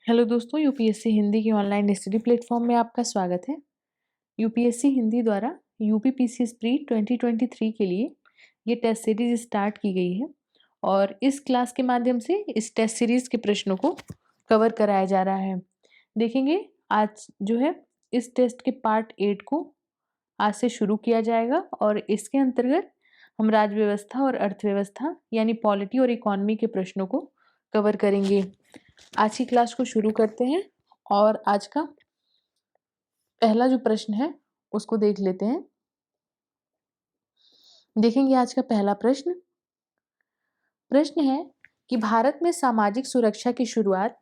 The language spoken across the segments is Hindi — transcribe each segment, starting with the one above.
हेलो दोस्तों, यूपीएससी हिंदी के ऑनलाइन स्टडी प्लेटफॉर्म में आपका स्वागत है। यूपीएससी हिंदी द्वारा यूपीपीसीएस प्री 2023 के लिए ये टेस्ट सीरीज स्टार्ट की गई है और इस क्लास के माध्यम से इस टेस्ट सीरीज के प्रश्नों को कवर कराया जा रहा है। देखेंगे आज जो है इस टेस्ट के पार्ट 8 को आज से शुरू किया जाएगा और इसके अंतर्गत हम राज्य व्यवस्था और अर्थव्यवस्था यानी पॉलिटी और इकोनॉमी के प्रश्नों को कवर करेंगे। आज की क्लास को शुरू करते हैं और आज का पहला जो प्रश्न है उसको देख लेते हैं। देखेंगे आज का पहला प्रश्न है कि भारत में सामाजिक सुरक्षा की शुरुआत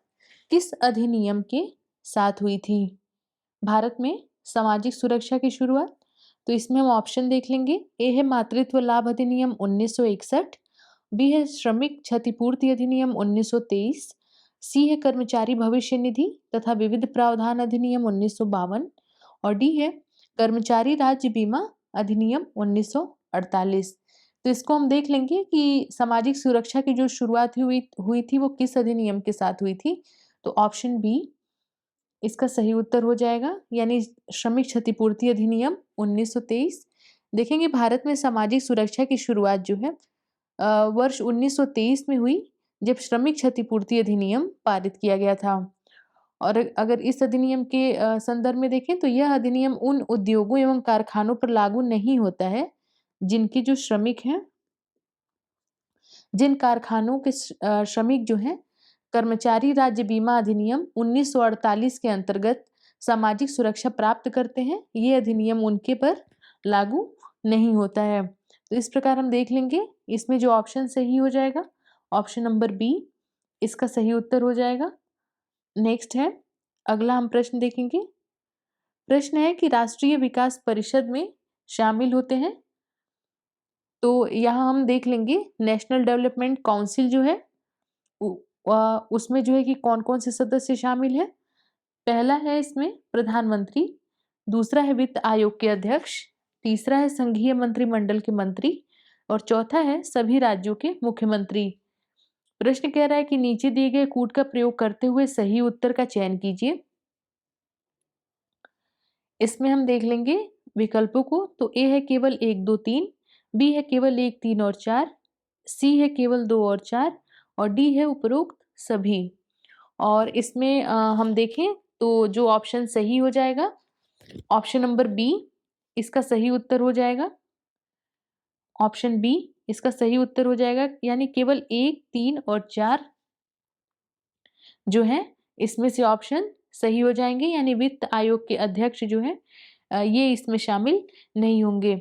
किस अधिनियम के साथ हुई थी? भारत में सामाजिक सुरक्षा की शुरुआत, तो इसमें हम ऑप्शन देख लेंगे। ए है मातृत्व लाभ अधिनियम 1961, बी है श्रमिक क्षतिपूर्ति अधिनियम 1923, सी है कर्मचारी भविष्य निधि तथा विविध प्रावधान अधिनियम 1952 और डी है कर्मचारी राज्य बीमा अधिनियम 1948। तो इसको हम देख लेंगे कि सामाजिक सुरक्षा की जो शुरुआत हुई थी वो किस अधिनियम के साथ हुई थी। तो ऑप्शन बी इसका सही उत्तर हो जाएगा, यानी श्रमिक क्षतिपूर्ति अधिनियम 1923। देखेंगे भारत में सामाजिक सुरक्षा की शुरुआत जो है वर्ष 1923 में हुई, जब श्रमिक क्षतिपूर्ति अधिनियम पारित किया गया था। और अगर इस अधिनियम के संदर्भ में देखें तो यह अधिनियम उन उद्योगों एवं कारखानों पर लागू नहीं होता है जिनके जो श्रमिक हैं, जिन कारखानों के श्रमिक जो हैं कर्मचारी राज्य बीमा अधिनियम 1948 के अंतर्गत सामाजिक सुरक्षा प्राप्त करते हैं, ये अधिनियम उनके पर लागू नहीं होता है। तो इस प्रकार हम देख लेंगे इसमें जो ऑप्शन सही हो जाएगा ऑप्शन नंबर बी इसका सही उत्तर हो जाएगा। नेक्स्ट है अगला हम प्रश्न देखेंगे। प्रश्न है कि राष्ट्रीय विकास परिषद में शामिल होते हैं, तो यहाँ हम देख लेंगे नेशनल डेवलपमेंट काउंसिल जो है उसमें जो है कि कौन कौन से सदस्य शामिल है। पहला है इसमें प्रधानमंत्री, दूसरा है वित्त आयोग के अध्यक्ष, तीसरा है संघीय मंत्रिमंडल के मंत्री और चौथा है सभी राज्यों के मुख्यमंत्री। प्रश्न कह रहा है कि नीचे दिए गए कूट का प्रयोग करते हुए सही उत्तर का चयन कीजिए। इसमें हम देख लेंगे विकल्पों को, तो ए है केवल 1 2 3, बी है केवल 1 3 और 4, सी है केवल 2 और 4 और डी है उपरोक्त सभी। और इसमें हम देखें तो जो ऑप्शन सही हो जाएगा ऑप्शन नंबर बी इसका सही उत्तर हो जाएगा। ऑप्शन बी इसका सही उत्तर हो जाएगा, यानी केवल 1 3 और 4 जो है इसमें से ऑप्शन सही हो जाएंगे, यानी वित्त आयोग के अध्यक्ष जो है ये इसमें शामिल नहीं होंगे।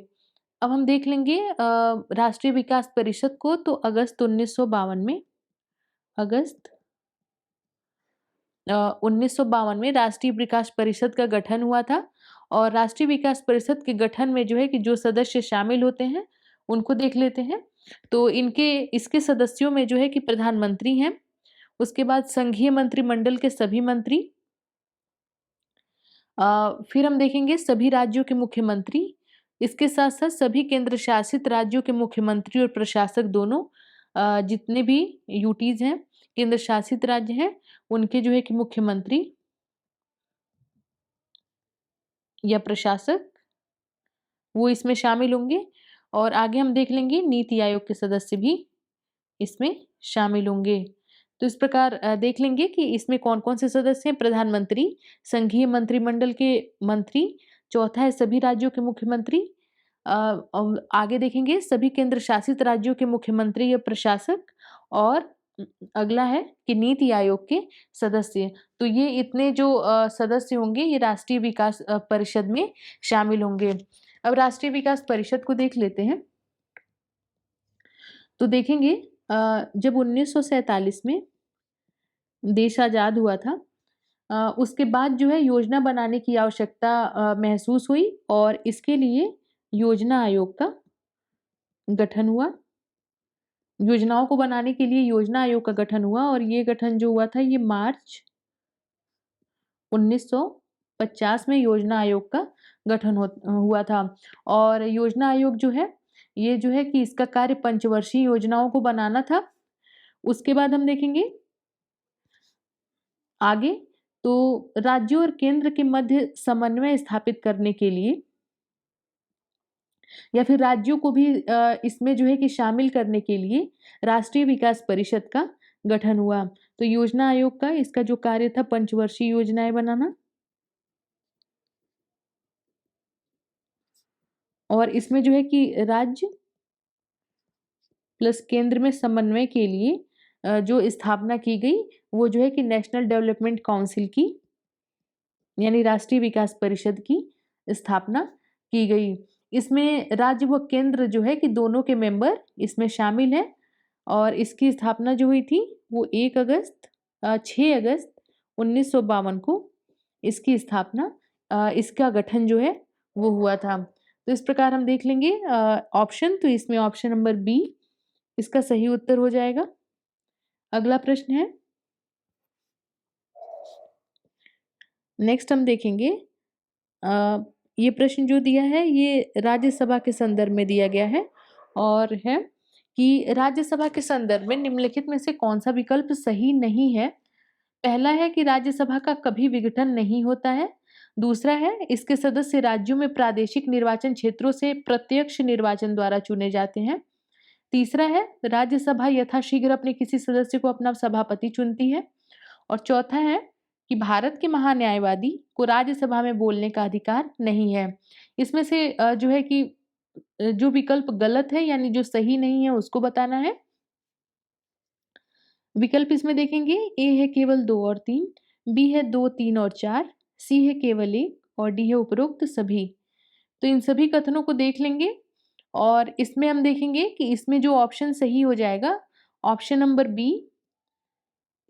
अब हम देख लेंगे राष्ट्रीय विकास परिषद को, तो अगस्त 1952 में 1952 में राष्ट्रीय विकास परिषद का गठन हुआ था। और राष्ट्रीय विकास परिषद के गठन में जो है कि जो सदस्य शामिल होते हैं उनको देख लेते हैं। तो इसके सदस्यों में जो है कि प्रधानमंत्री हैं, उसके बाद संघीय मंत्रिमंडल के सभी मंत्री, फिर हम देखेंगे सभी राज्यों के मुख्यमंत्री, इसके साथ साथ सभी केंद्र शासित राज्यों के मुख्यमंत्री और प्रशासक दोनों, जितने भी यूटीज हैं केंद्र शासित राज्य हैं उनके जो है कि मुख्यमंत्री या प्रशासक वो इसमें शामिल होंगे। और आगे हम देख लेंगे नीति आयोग के सदस्य भी इसमें शामिल होंगे। तो इस प्रकार देख लेंगे कि इसमें कौन कौन से सदस्य हैं। प्रधानमंत्री, संघीय मंत्रिमंडल के मंत्री, चौथा है सभी राज्यों के मुख्यमंत्री, आगे देखेंगे सभी केंद्र शासित राज्यों के मुख्यमंत्री या प्रशासक, और अगला है कि नीति आयोग के सदस्य। तो ये इतने जो सदस्य होंगे ये राष्ट्रीय विकास परिषद में शामिल होंगे। अब राष्ट्रीय विकास परिषद को देख लेते हैं। तो देखेंगे जब 1947 में देश आजाद हुआ था, उसके बाद जो है योजना बनाने की आवश्यकता महसूस हुई और इसके लिए योजना आयोग का गठन हुआ। योजनाओं को बनाने के लिए योजना आयोग का गठन हुआ और ये गठन जो हुआ था ये मार्च 1950 में योजना आयोग का गठन हुआ था। और योजना आयोग जो है ये जो है कि इसका कार्य पंचवर्षीय योजनाओं को बनाना था। उसके बाद हम देखेंगे आगे, तो राज्यों और केंद्र के मध्य समन्वय स्थापित करने के लिए या फिर राज्यों को भी इसमें जो है कि शामिल करने के लिए राष्ट्रीय विकास परिषद का गठन हुआ। तो योजना आयोग का इसका जो कार्य था पंचवर्षीय योजनाएं बनाना, और इसमें जो है कि राज्य प्लस केंद्र में समन्वय के लिए जो स्थापना की गई वो जो है कि नेशनल डेवलपमेंट काउंसिल की यानी राष्ट्रीय विकास परिषद की स्थापना की गई। इसमें राज्य व केंद्र जो है कि दोनों के मेंबर इसमें शामिल हैं और इसकी स्थापना जो हुई थी वो 6 अगस्त 1952 को इसकी स्थापना इसका गठन जो है वो हुआ था। तो इस प्रकार हम देख लेंगे ऑप्शन, तो इसमें ऑप्शन नंबर बी इसका सही उत्तर हो जाएगा। अगला प्रश्न है, नेक्स्ट हम देखेंगे ये प्रश्न जो दिया है ये राज्यसभा के संदर्भ में दिया गया है और है कि राज्यसभा के संदर्भ में निम्नलिखित में से कौन सा विकल्प सही नहीं है। पहला है कि राज्यसभा का कभी विघटन नहीं होता है। दूसरा है इसके सदस्य राज्यों में प्रादेशिक निर्वाचन क्षेत्रों से प्रत्यक्ष निर्वाचन द्वारा चुने जाते हैं। तीसरा है राज्यसभा यथाशीघ्र अपने किसी सदस्य को अपना सभापति चुनती है। और चौथा है कि भारत के महान्यायवादी को राज्यसभा में बोलने का अधिकार नहीं है। इसमें से जो है कि जो विकल्प गलत है यानी जो सही नहीं है उसको बताना है। विकल्प इसमें देखेंगे, ए है केवल 2 और 3, बी है 2, 3 और 4, सी है केवल 1 और डी है उपरोक्त सभी। तो इन सभी कथनों को देख लेंगे और इसमें हम देखेंगे कि इसमें जो ऑप्शन सही हो जाएगा ऑप्शन नंबर बी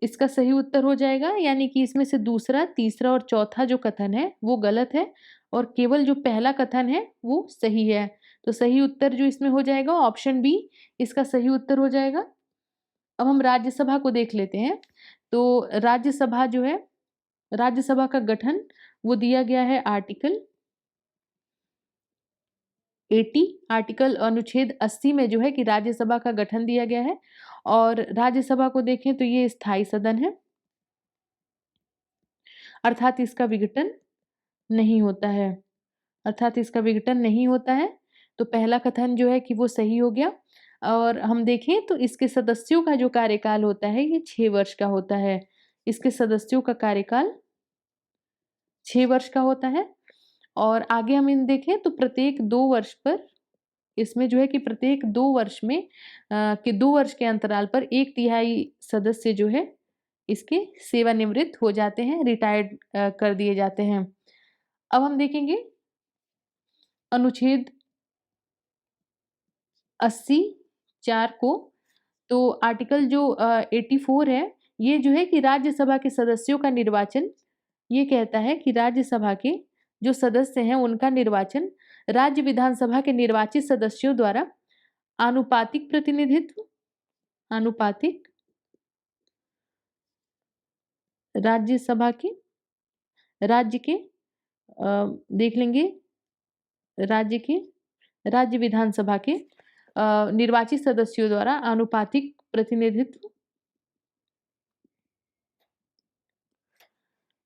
इसका सही उत्तर हो जाएगा, यानी कि इसमें से दूसरा, तीसरा और चौथा जो कथन है वो गलत है और केवल जो पहला कथन है वो सही है। तो सही उत्तर जो इसमें हो जाएगा ऑप्शन बी इसका सही उत्तर हो जाएगा। अब हम राज्यसभा को देख लेते हैं। तो राज्यसभा जो है, राज्यसभा का गठन वो दिया गया है आर्टिकल 80, आर्टिकल अनुच्छेद 80 में जो है कि राज्यसभा का गठन दिया गया है और राज्यसभा को देखें तो ये स्थायी सदन है, अर्थात इसका विघटन नहीं होता है, अर्थात इसका विघटन नहीं होता है। तो पहला कथन जो है कि वो सही हो गया। और हम देखें तो इसके सदस्यों का जो कार्यकाल होता है ये 6 वर्ष का होता है। इसके सदस्यों का कार्यकाल 6 वर्ष का होता है। और आगे हम इन देखें तो प्रत्येक 2 वर्ष पर इसमें जो है कि प्रत्येक 2 वर्ष में 2 वर्ष के अंतराल पर 1/3 सदस्य जो है इसके सेवानिवृत्त हो जाते हैं, रिटायर्ड कर दिए जाते हैं। अब हम देखेंगे अनुच्छेद 80(4) को, तो आर्टिकल जो 84 है ये जो है कि राज्यसभा के सदस्यों का निर्वाचन, ये कहता है कि राज्यसभा के जो सदस्य हैं उनका निर्वाचन राज्य विधानसभा के निर्वाचित सदस्यों द्वारा आनुपातिक प्रतिनिधित्व, आनुपातिक राज्यसभा के राज्य के देख लेंगे राज्य विधानसभा के निर्वाचित सदस्यों द्वारा आनुपातिक प्रतिनिधित्व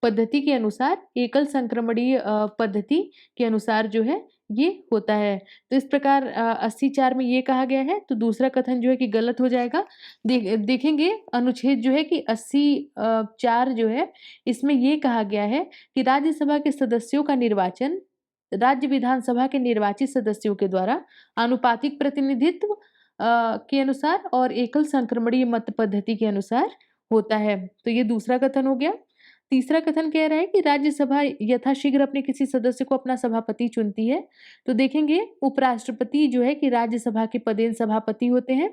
पद्धति के अनुसार, एकल संक्रमणीय पद्धति के अनुसार जो है ये होता है। तो इस प्रकार 80(4) में ये कहा गया है, तो दूसरा कथन जो है कि गलत हो जाएगा। देखेंगे अनुच्छेद जो है कि 80(4) जो है इसमें ये कहा गया है कि राज्यसभा के सदस्यों का निर्वाचन राज्य विधानसभा के निर्वाचित सदस्यों के द्वारा आनुपातिक प्रतिनिधित्व के अनुसार और एकल संक्रमणीय मत पद्धति के अनुसार होता है। तो ये दूसरा कथन हो गया। तीसरा कथन कह रहा है कि राज्यसभा यथाशीघ्र अपने किसी सदस्य को अपना सभापति चुनती है। तो देखेंगे उपराष्ट्रपति जो है कि राज्यसभा के पदेन सभापति होते हैं।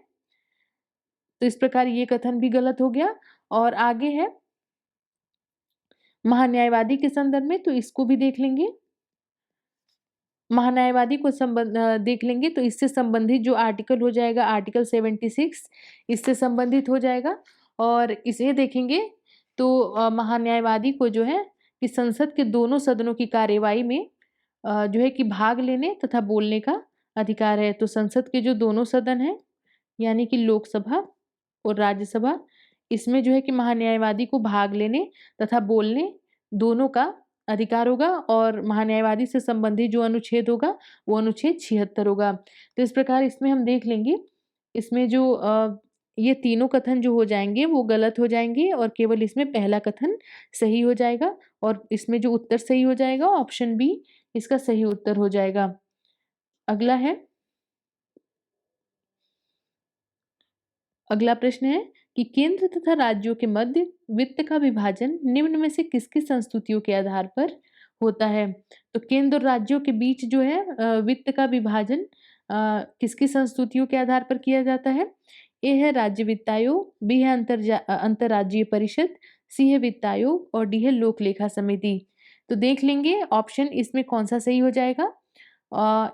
तो इस प्रकार ये कथन भी गलत हो गया। और आगे है महान्यायवादी के संदर्भ में, तो इसको भी देख लेंगे। महान्यायवादी को देख लेंगे तो इससे संबंधित जो आर्टिकल हो जाएगा आर्टिकल 76 इससे संबंधित हो जाएगा। और इसे देखेंगे तो महान्यायवादी को जो है कि संसद के दोनों सदनों की कार्यवाही में जो है कि भाग लेने तथा बोलने का अधिकार है। तो संसद के जो दोनों सदन हैं यानी कि लोकसभा और राज्यसभा, इसमें जो है कि महान्यायवादी को भाग लेने तथा बोलने दोनों का अधिकार होगा और महान्यायवादी से संबंधित जो अनुच्छेद होगा वो अनुच्छेद 76 होगा। तो इस प्रकार इसमें हम देख लेंगे, इसमें जो ये तीनों कथन जो हो जाएँगे वो गलत हो जाएँगे और केवल इसमें पहला कथन सही हो जाएगा और इसमें जो उत्तर सही हो जाएगा ऑप्शन बी इसका सही उत्तर हो जाएगा। अगला है, अगला प्रश्न है कि केंद्र तथा राज्यों के मध्य वित्त का विभाजन निम्न में से किसकी संस्तुतियों के आधार पर होता है? तो केंद्र और राज्यों के बीच जो है वित्त का विभाजन किसकी संस्तुतियों के आधार पर किया जाता है? ए है राज्य वित्त आयोग, बी है अंतर्राज्यीय परिषद, सी है वित्त आयोग और डी है लोक लेखा समिति। तो देख लेंगे ऑप्शन इसमें कौन सा सही हो जाएगा।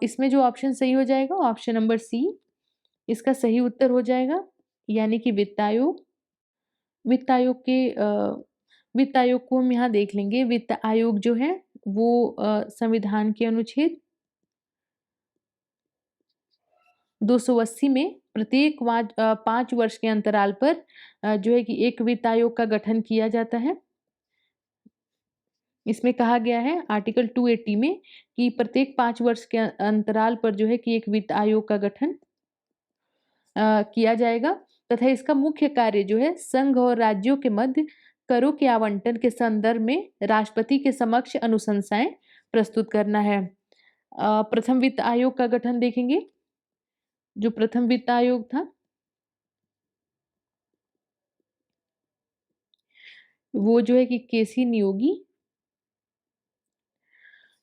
इसमें जो ऑप्शन सही हो जाएगा ऑप्शन नंबर सी इसका सही उत्तर हो जाएगा, यानी कि वित्त आयोग। वित्त आयोग के वित्त आयोग को हम यहाँ देख लेंगे। वित्त आयोग जो है वो संविधान के अनुच्छेद 280 में प्रत्येक 5 वर्ष के अंतराल पर जो है कि एक वित्त आयोग का गठन किया जाता है। इसमें कहा गया है आर्टिकल 280 में कि प्रत्येक 5 वर्ष के अंतराल पर जो है कि एक वित्त आयोग का गठन किया जाएगा तथा इसका मुख्य कार्य जो है संघ और राज्यों के मध्य करों के आवंटन के संदर्भ में राष्ट्रपति के समक्ष अनुशंसाएं प्रस्तुत करना है। प्रथम वित्त आयोग का गठन देखेंगे। जो प्रथम वित्त आयोग था वो जो है कि केसी नियोगी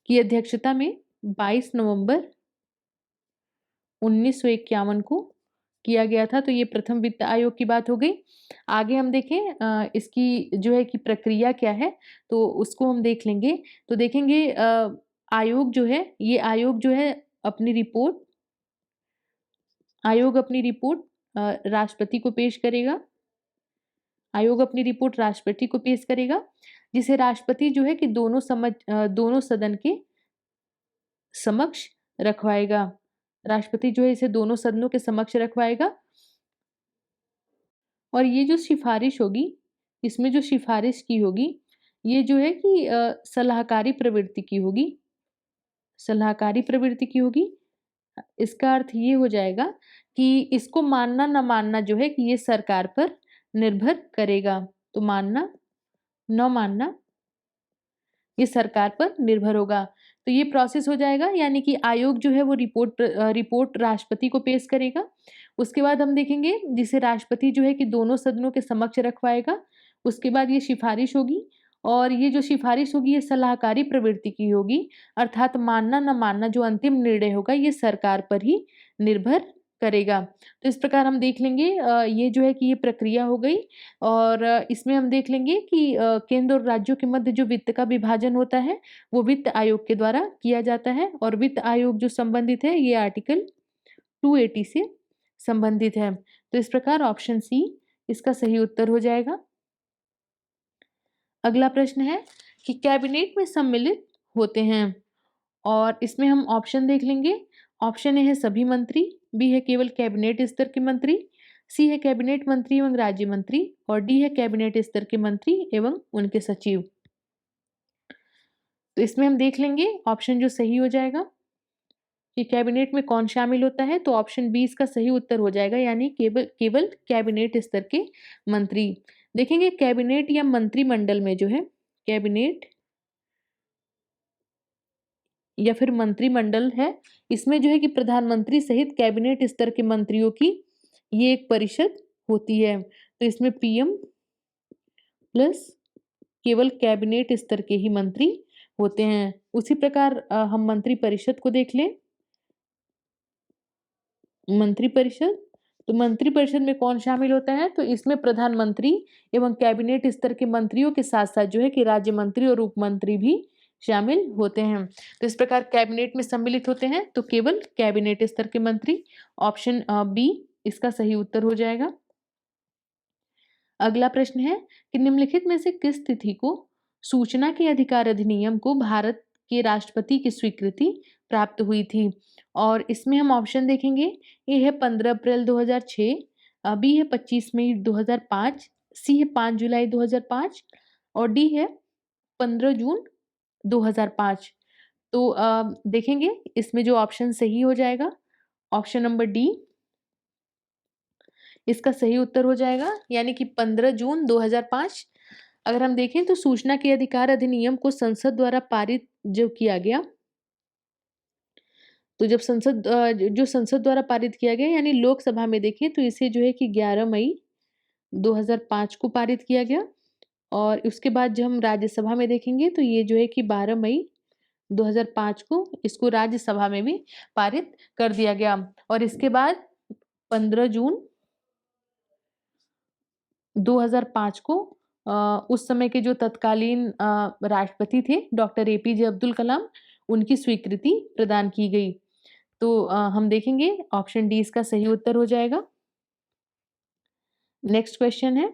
की अध्यक्षता में 22 नवंबर 1951 को किया गया था। तो ये प्रथम वित्त आयोग की बात हो गई। आगे हम देखें इसकी जो है कि प्रक्रिया क्या है तो उसको हम देख लेंगे। तो देखेंगे आयोग जो है ये आयोग जो है अपनी रिपोर्ट राष्ट्रपति को पेश करेगा। आयोग अपनी रिपोर्ट राष्ट्रपति को पेश करेगा जिसे राष्ट्रपति जो है कि दोनों सदन के समक्ष रखवाएगा। राष्ट्रपति जो है इसे दोनों सदनों के समक्ष रखवाएगा और ये जो सिफारिश होगी इसमें जो सिफारिश की होगी ये जो है कि सलाहकारी प्रवृत्ति की होगी। सलाहकारी प्रवृत्ति की होगी। इसका अर्थ ये हो जाएगा कि इसको मानना न मानना जो है कि ये सरकार पर निर्भर करेगा। तो मानना न मानना ये सरकार पर निर्भर होगा। तो ये प्रोसेस हो जाएगा, यानी कि आयोग जो है वो रिपोर्ट राष्ट्रपति को पेश करेगा। उसके बाद हम देखेंगे जिसे राष्ट्रपति जो है कि दोनों सदनों के समक्ष रखवाएगा। उसके बाद ये सिफारिश होगी और ये जो सिफारिश होगी ये सलाहकारी प्रवृत्ति की होगी, अर्थात मानना न मानना जो अंतिम निर्णय होगा ये सरकार पर ही निर्भर करेगा। तो इस प्रकार हम देख लेंगे ये जो है कि ये प्रक्रिया हो गई और इसमें हम देख लेंगे कि केंद्र और राज्यों के मध्य जो वित्त का विभाजन होता है वो वित्त आयोग के द्वारा किया जाता है और वित्त आयोग जो संबंधित है ये आर्टिकल 280 से संबंधित है। तो इस प्रकार ऑप्शन सी इसका सही उत्तर हो जाएगा। अगला प्रश्न है कि कैबिनेट में सम्मिलित होते हैं और इसमें हम ऑप्शन देख लेंगे। ऑप्शन ए है सभी मंत्री, बी है केवल कैबिनेट स्तर के मंत्री, सी है कैबिनेट मंत्री एवं राज्य मंत्री और डी है कैबिनेट स्तर के मंत्री एवं उनके सचिव। तो इसमें हम देख लेंगे ऑप्शन जो सही हो जाएगा कि कैबिनेट में कौन शामिल होता है। तो ऑप्शन बी इसका सही उत्तर हो जाएगा, यानी केवल कैबिनेट स्तर के मंत्री। देखेंगे कैबिनेट या मंत्रिमंडल में जो है कैबिनेट या फिर मंत्रिमंडल है, इसमें जो है कि प्रधानमंत्री सहित कैबिनेट स्तर के मंत्रियों की ये एक परिषद होती है। तो इसमें पीएम प्लस केवल कैबिनेट स्तर के ही मंत्री होते हैं। उसी प्रकार हम मंत्री परिषद को देख लें। मंत्री परिषद, तो मंत्री परिषद में कौन शामिल होता है? तो इसमें प्रधानमंत्री एवं कैबिनेट स्तर के मंत्रियों के साथ साथ जो है कि राज्य मंत्री और उप मंत्री भी शामिल होते हैं। तो इस प्रकार कैबिनेट में सम्मिलित होते हैं तो केवल कैबिनेट स्तर के मंत्री। ऑप्शन बी इसका सही उत्तर हो जाएगा। अगला प्रश्न है कि निम्नलिखित में से किस तिथि को सूचना के अधिकार अधिनियम को भारत के राष्ट्रपति की स्वीकृति प्राप्त हुई थी? और इसमें हम ऑप्शन देखेंगे। ए है 15 अप्रैल 2006, बी है 25 मई 2005, सी है 5 जुलाई 2005 और डी है 15 जून 2005। तो देखेंगे इसमें जो ऑप्शन सही हो जाएगा, ऑप्शन नंबर डी इसका सही उत्तर हो जाएगा, यानी कि 15 जून 2005। अगर हम देखें तो सूचना के अधिकार अधिनियम को संसद द्वारा पारित जो किया गया, तो जब जो संसद द्वारा पारित किया गया यानी लोकसभा में देखें तो इसे जो है कि 11 मई 2005 को पारित किया गया, और उसके बाद जब हम राज्यसभा में देखेंगे तो ये जो है कि 12 मई 2005 को इसको राज्यसभा में भी पारित कर दिया गया। और इसके बाद 15 जून 2005 को उस समय के जो तत्कालीन राष्ट्रपति थे डॉक्टर एपीजे अब्दुल कलाम, उनकी स्वीकृति प्रदान की गई। तो हम देखेंगे ऑप्शन डी इसका सही उत्तर हो जाएगा। नेक्स्ट क्वेश्चन है,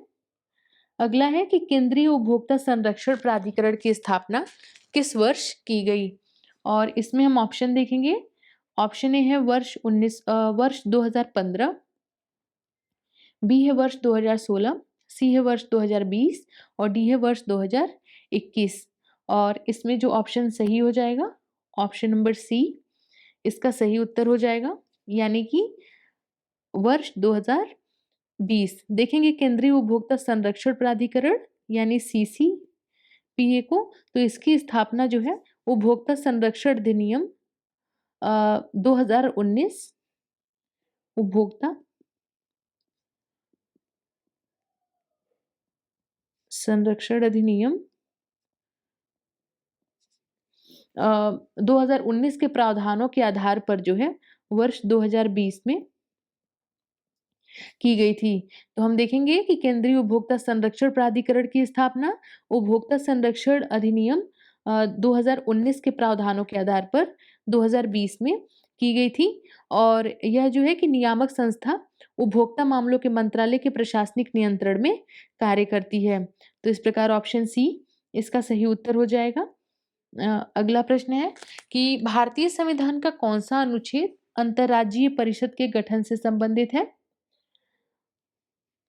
अगला है कि केंद्रीय उपभोक्ता संरक्षण प्राधिकरण की स्थापना किस वर्ष की गई, और इसमें हम ऑप्शन देखेंगे। ऑप्शन ए है वर्ष 2015, बी है वर्ष 2016, सी है वर्ष 2020 और डी है वर्ष 2021। और इसमें जो ऑप्शन सही हो जाएगा, ऑप्शन नंबर सी इसका सही उत्तर हो जाएगा, यानी कि वर्ष 2020। देखेंगे केंद्रीय उपभोक्ता संरक्षण प्राधिकरण यानी सीसीपीए को, तो इसकी स्थापना जो है उपभोक्ता संरक्षण अधिनियम 2019 उपभोक्ता संरक्षण अधिनियम 2019 के प्रावधानों के आधार पर जो है वर्ष 2020 में की गई थी। तो हम देखेंगे कि केंद्रीय उपभोक्ता संरक्षण प्राधिकरण की स्थापना उपभोक्ता संरक्षण अधिनियम 2019 के प्रावधानों के आधार पर 2020 में की गई थी, और यह जो है कि नियामक संस्था उपभोक्ता मामलों के मंत्रालय के प्रशासनिक नियंत्रण में कार्य करती है। तो इस प्रकार ऑप्शन सी इसका सही उत्तर हो जाएगा। अगला प्रश्न है कि भारतीय संविधान का कौन सा अनुच्छेद अंतर्राज्यीय परिषद के गठन से संबंधित है।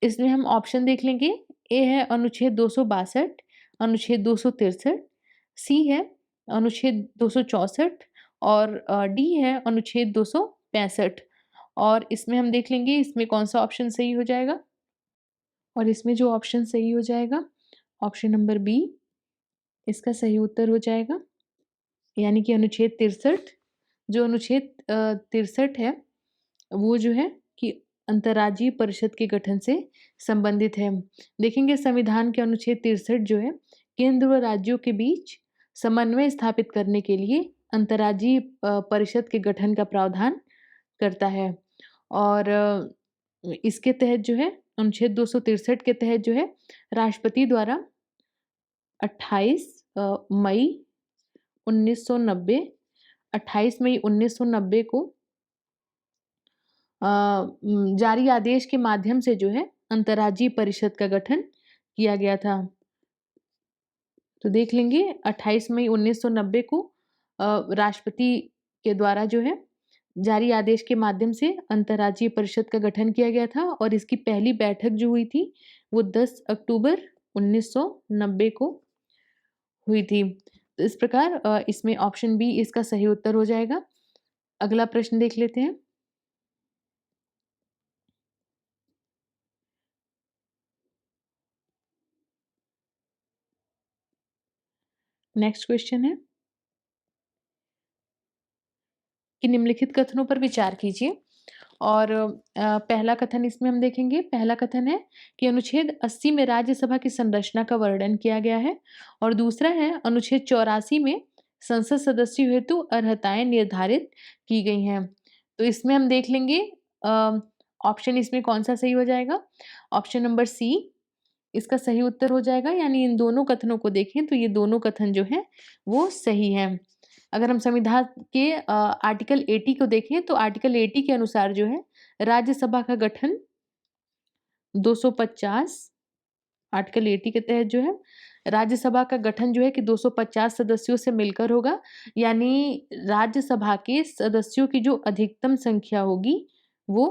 इसमें हम ऑप्शन देख लेंगे। ए है अनुच्छेद 262, अनुच्छेद 263, सी है अनुच्छेद 264 और डी है अनुच्छेद 265। और इसमें हम देख लेंगे इसमें कौन सा ऑप्शन सही हो जाएगा, और इसमें जो ऑप्शन सही हो जाएगा ऑप्शन नंबर बी इसका सही उत्तर हो जाएगा, यानी कि अनुच्छेद 63। जो अनुच्छेद 63 है वो जो है कि अंतर्राज्यीय परिषद के गठन से संबंधित है। देखेंगे संविधान के अनुच्छेद 63 जो है केंद्र व राज्यों के बीच समन्वय स्थापित करने के लिए अंतर्राज्यीय परिषद के गठन का प्रावधान करता है। और इसके तहत जो है अनुच्छेद 263 के तहत जो है राष्ट्रपति द्वारा 28 मई 1990 28 मई 1990 को जारी आदेश के माध्यम से जो है अंतर्राज्यीय परिषद का गठन किया गया था। तो देख लेंगे 28 मई 1990 को राष्ट्रपति के द्वारा जो है जारी आदेश के माध्यम से अंतर्राज्यीय परिषद का गठन किया गया था, और इसकी पहली बैठक जो हुई थी वो 10 अक्टूबर 1990 को हुई थी। तो इस प्रकार इसमें ऑप्शन बी इसका सही उत्तर हो जाएगा। अगला प्रश्न देख लेते हैं। नेक्स्ट क्वेश्चन है कि निम्नलिखित कथनों पर विचार कीजिए, और पहला कथन इसमें हम देखेंगे। पहला कथन है कि अनुच्छेद 80 में राज्यसभा की संरचना का वर्णन किया गया है, और दूसरा है अनुच्छेद 84 में संसद सदस्यों हेतु अर्हताएं निर्धारित की गई हैं। तो इसमें हम देख लेंगे ऑप्शन इसमें कौन सा सही हो जाएगा। ऑप्शन नंबर सी इसका सही उत्तर हो जाएगा, यानी इन दोनों कथनों को देखें तो ये दोनों कथन जो है वो सही हैं। अगर हम संविधान के आर्टिकल 80 को देखें तो आर्टिकल 80 के अनुसार जो है राज्यसभा का गठन 250 आर्टिकल 80 के तहत जो है राज्यसभा का गठन जो है कि 250 सदस्यों से मिलकर होगा, यानी राज्यसभा के सदस्यों की जो अधिकतम संख्या होगी वो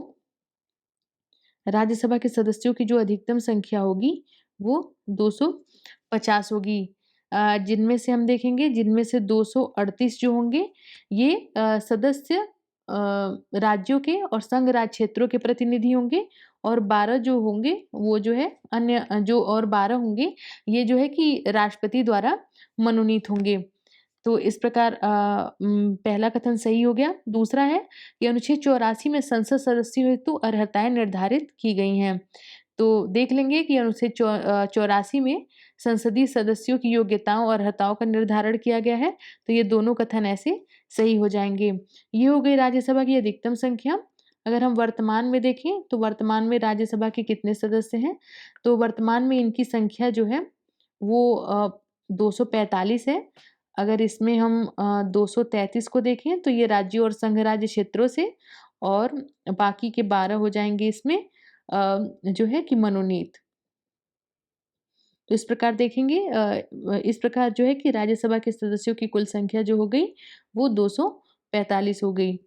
राज्यसभा के सदस्यों की जो अधिकतम संख्या होगी वो 250 होगी। जिनमें से हम देखेंगे, जिनमें से 238 जो होंगे ये सदस्य राज्यों के और संघ राज्य क्षेत्रों के प्रतिनिधि होंगे, और 12 जो होंगे वो जो है अन्य जो और 12 होंगे ये जो है कि राष्ट्रपति द्वारा मनोनीत होंगे। तो इस प्रकार पहला कथन सही हो गया। दूसरा है कि अनुच्छेद 84 में संसद सदस्यों हेतु अर्हताएँ निर्धारित की गई हैं। तो देख लेंगे कि अनुच्छेद 84 में संसदीय सदस्यों की योग्यताओं और अर्हताओं का निर्धारण किया गया है, तो ये दोनों कथन ऐसे सही हो जाएँगे। ये हो गई राज्यसभा की अधिकतम संख्या। अगर हम वर्तमान में देखें, तो वर्तमान में राज्यसभा के कितने सदस्य हैं? तो वर्तमान में इनकी संख्या जो है वो 245 है। अगर इसमें हम 233 को देखें तो ये राज्यों और संघ राज्य क्षेत्रों से, और बाकी के 12 हो जाएँगे इसमें जो है कि मनोनीत। तो इस प्रकार देखेंगे इस प्रकार जो है कि राज्यसभा के सदस्यों की कुल संख्या जो हो गई वो 245 हो गई।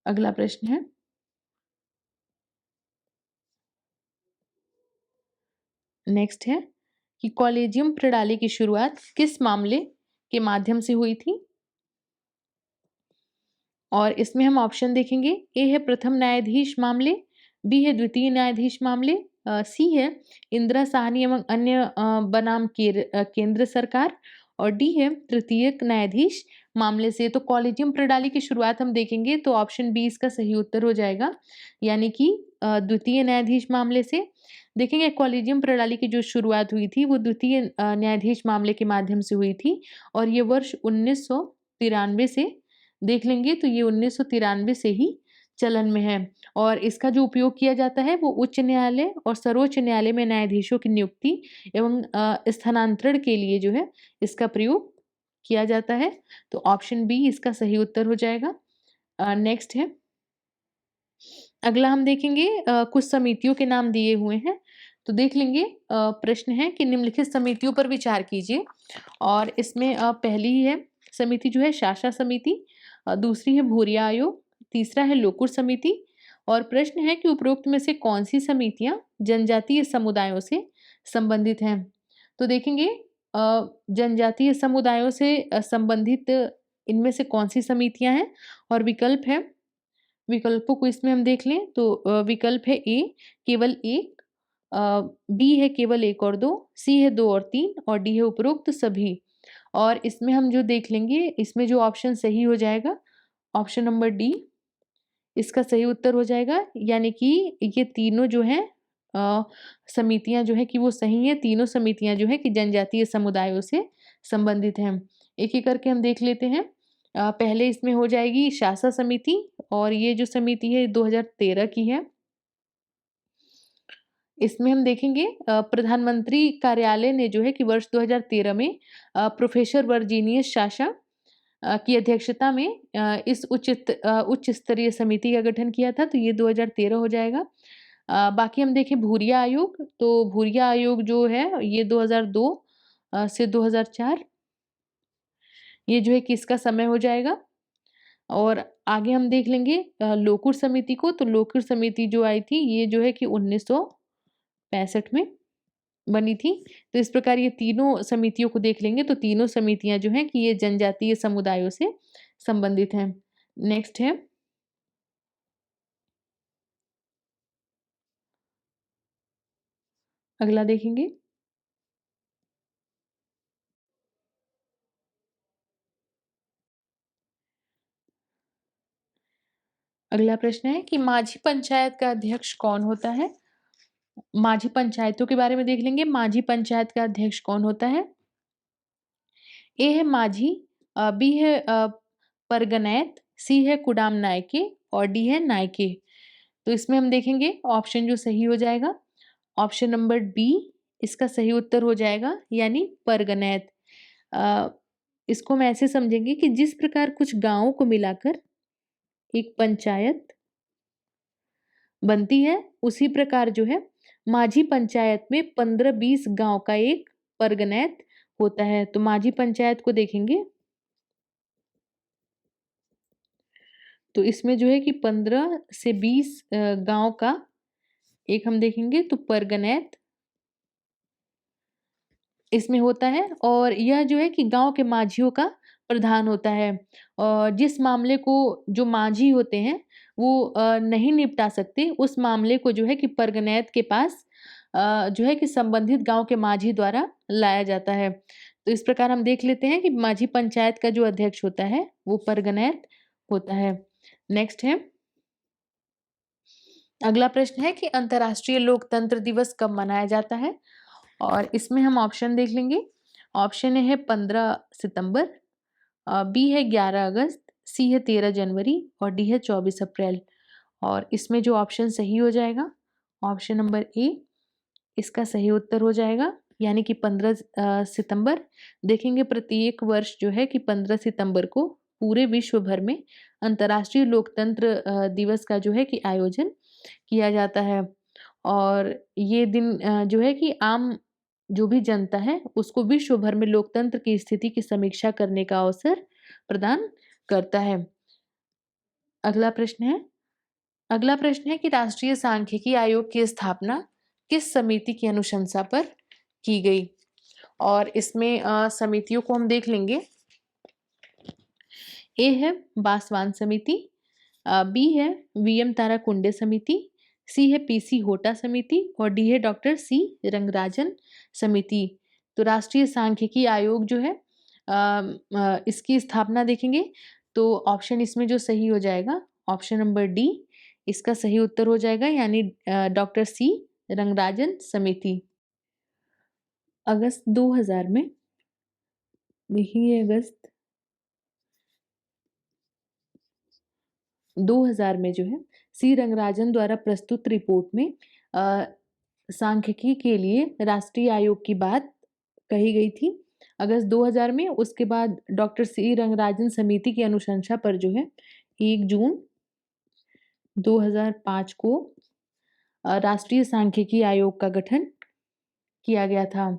अगला प्रश्न है, नेक्स्ट है कि कॉलेजियम प्रणाली की शुरुआत किस मामले के माध्यम से हुई थी? और इसमें हम ऑप्शन देखेंगे, ए है प्रथम न्यायाधीश मामले, बी है द्वितीय न्यायाधीश मामले, सी है इंदिरा साहनी एवं अन्य बनाम केंद्र सरकार, और डी है तृतीयक न्यायाधीश मामले से। तो कॉलेजियम प्रणाली की शुरुआत हम देखेंगे तो ऑप्शन बी इसका सही उत्तर हो जाएगा, यानी कि द्वितीय न्यायाधीश मामले से। देखेंगे कॉलेजियम प्रणाली की जो शुरुआत हुई थी वो द्वितीय न्यायाधीश मामले के माध्यम से हुई थी, और ये वर्ष 1993 से देख लेंगे तो ये 1993 से ही चलन में है, और इसका जो उपयोग किया जाता है वो उच्च न्यायालय और सर्वोच्च न्यायालय में न्यायाधीशों की नियुक्ति एवं स्थानांतरण के लिए जो है इसका प्रयोग किया जाता है। तो ऑप्शन बी इसका सही उत्तर हो जाएगा। नेक्स्ट है, अगला हम देखेंगे कुछ समितियों के नाम दिए हुए हैं, तो देख लेंगे। प्रश्न है कि निम्नलिखित समितियों पर विचार कीजिए, और इसमें पहली है समिति जो है शासा समिति, दूसरी है भूरिया आयोग, तीसरा है लोकुर समिति, और प्रश्न है कि उपरोक्त में से कौन सी समितियां जनजातीय समुदायों से संबंधित हैं? तो देखेंगे जनजातीय समुदायों से संबंधित इनमें से कौन सी समितियां हैं, और विकल्प है, विकल्पों को इसमें हम देख लें तो विकल्प है ए केवल 1, बी है केवल 1 और 2, सी है 2 और 3, और डी है उपरोक्त सभी। और इसमें हम जो देख लेंगे, इसमें जो ऑप्शन सही हो जाएगा, ऑप्शन नंबर डी इसका सही उत्तर हो जाएगा, यानी कि ये तीनों जो हैं समितियां जो है कि वो सही हैं, तीनों समितियां जो है कि जनजातीय समुदायों से संबंधित हैं। एक-एक करके हम देख लेते हैं। पहले इसमें हो जाएगी शासा समिति, और ये जो समिति है 2013 की है। इसमें हम देखेंगे प्रधानमंत्री कार्यालय ने जो है कि वर्ष 2013 में प्रोफेसर वर्जीनियस शासा की अध्यक्षता में इस उच्च स्तरीय समिति का गठन किया था, तो ये 2013 हो जाएगा। बाकी हम देखें भूरिया आयोग, तो भूरिया आयोग जो है ये 2002 से 2004 ये जो है कि इसका समय हो जाएगा। और आगे हम देख लेंगे लोकुर समिति को, तो लोकुर समिति जो आई थी ये जो है कि 1965 में बनी थी। तो इस प्रकार ये तीनों समितियों को देख लेंगे, तो तीनों समितियां जो हैं कि ये जनजातीय समुदायों से संबंधित हैं। नेक्स्ट है, अगला देखेंगे। अगला प्रश्न है कि माझी पंचायत का अध्यक्ष कौन होता है? माझी पंचायतों के बारे में देख लेंगे। माझी पंचायत का अध्यक्ष कौन होता है? ए है माझी, बी है परगनैत, सी है कुडाम नायके, और डी है नायके। तो इसमें हम देखेंगे ऑप्शन जो सही हो जाएगा, ऑप्शन नंबर बी इसका सही उत्तर हो जाएगा, यानी परगनैत। अ, इसको हम ऐसे समझेंगे कि जिस प्रकार कुछ गाँवों को मिलाकर एक पंचायत बनती है, उसी प्रकार जो है माझी पंचायत में 15-20 गाँव का एक परगनैत होता है। तो माझी पंचायत को देखेंगे तो इसमें जो है कि 15 से 20 गाँव का एक हम देखेंगे तो परगनैत इसमें होता है, और यह जो है कि गाँव के माझियों का प्रधान होता है। और जिस मामले को जो माझी होते हैं वो नहीं निपटा सकते, उस मामले को जो है कि परगनैत के पास जो है कि संबंधित गाँव के माझी द्वारा लाया जाता है। तो इस प्रकार हम देख लेते हैं कि माझी पंचायत का जो अध्यक्ष होता है वो परगनैत होता है। नेक्स्ट है, अगला प्रश्न है कि अंतर्राष्ट्रीय लोकतंत्र दिवस कब मनाया जाता है? और इसमें हम ऑप्शन देख लेंगे। ऑप्शन ए है 15 सितंबर, बी है 11 अगस्त, सी है 13 जनवरी और डी है 24 अप्रैल। और इसमें जो ऑप्शन सही हो जाएगा, ऑप्शन नंबर ए इसका सही उत्तर हो जाएगा, यानी कि 15 सितंबर। देखेंगे प्रत्येक वर्ष जो है कि 15 सितंबर को पूरे विश्व भर में अंतर्राष्ट्रीय लोकतंत्र दिवस का जो है कि आयोजन किया जाता है। और ये दिन जो है कि आम जो भी जनता है उसको विश्व भर में लोकतंत्र की स्थिति की समीक्षा करने का अवसर प्रदान करता है। अगला प्रश्न है, अगला प्रश्न है कि राष्ट्रीय सांख्यिकी आयोग की स्थापना किस समिति की अनुशंसा पर की गई? और इसमें समितियों को हम देख लेंगे। ए है बासवान समिति, बी है वीएम ताराकुंडे समिति, सी है पीसी होटा समिति और डी है डॉक्टर सी रंगराजन समिति। तो राष्ट्रीय सांख्यिकी आयोग जो है इसकी स्थापना देखेंगे तो ऑप्शन इसमें जो सही हो जाएगा, ऑप्शन नंबर डी इसका सही उत्तर हो जाएगा, यानी डॉक्टर सी रंगराजन समिति। अगस्त 2000 में, देखिए अगस्त 2000 में जो है सी रंगराजन द्वारा प्रस्तुत रिपोर्ट में सांख्यिकी के लिए राष्ट्रीय आयोग की बात कही गई थी अगस्त 2000 में। उसके बाद डॉक्टर सी रंगराजन समिति की अनुशंसा पर जो है 1 जून 2005 को राष्ट्रीय सांख्यिकी आयोग का गठन किया गया था।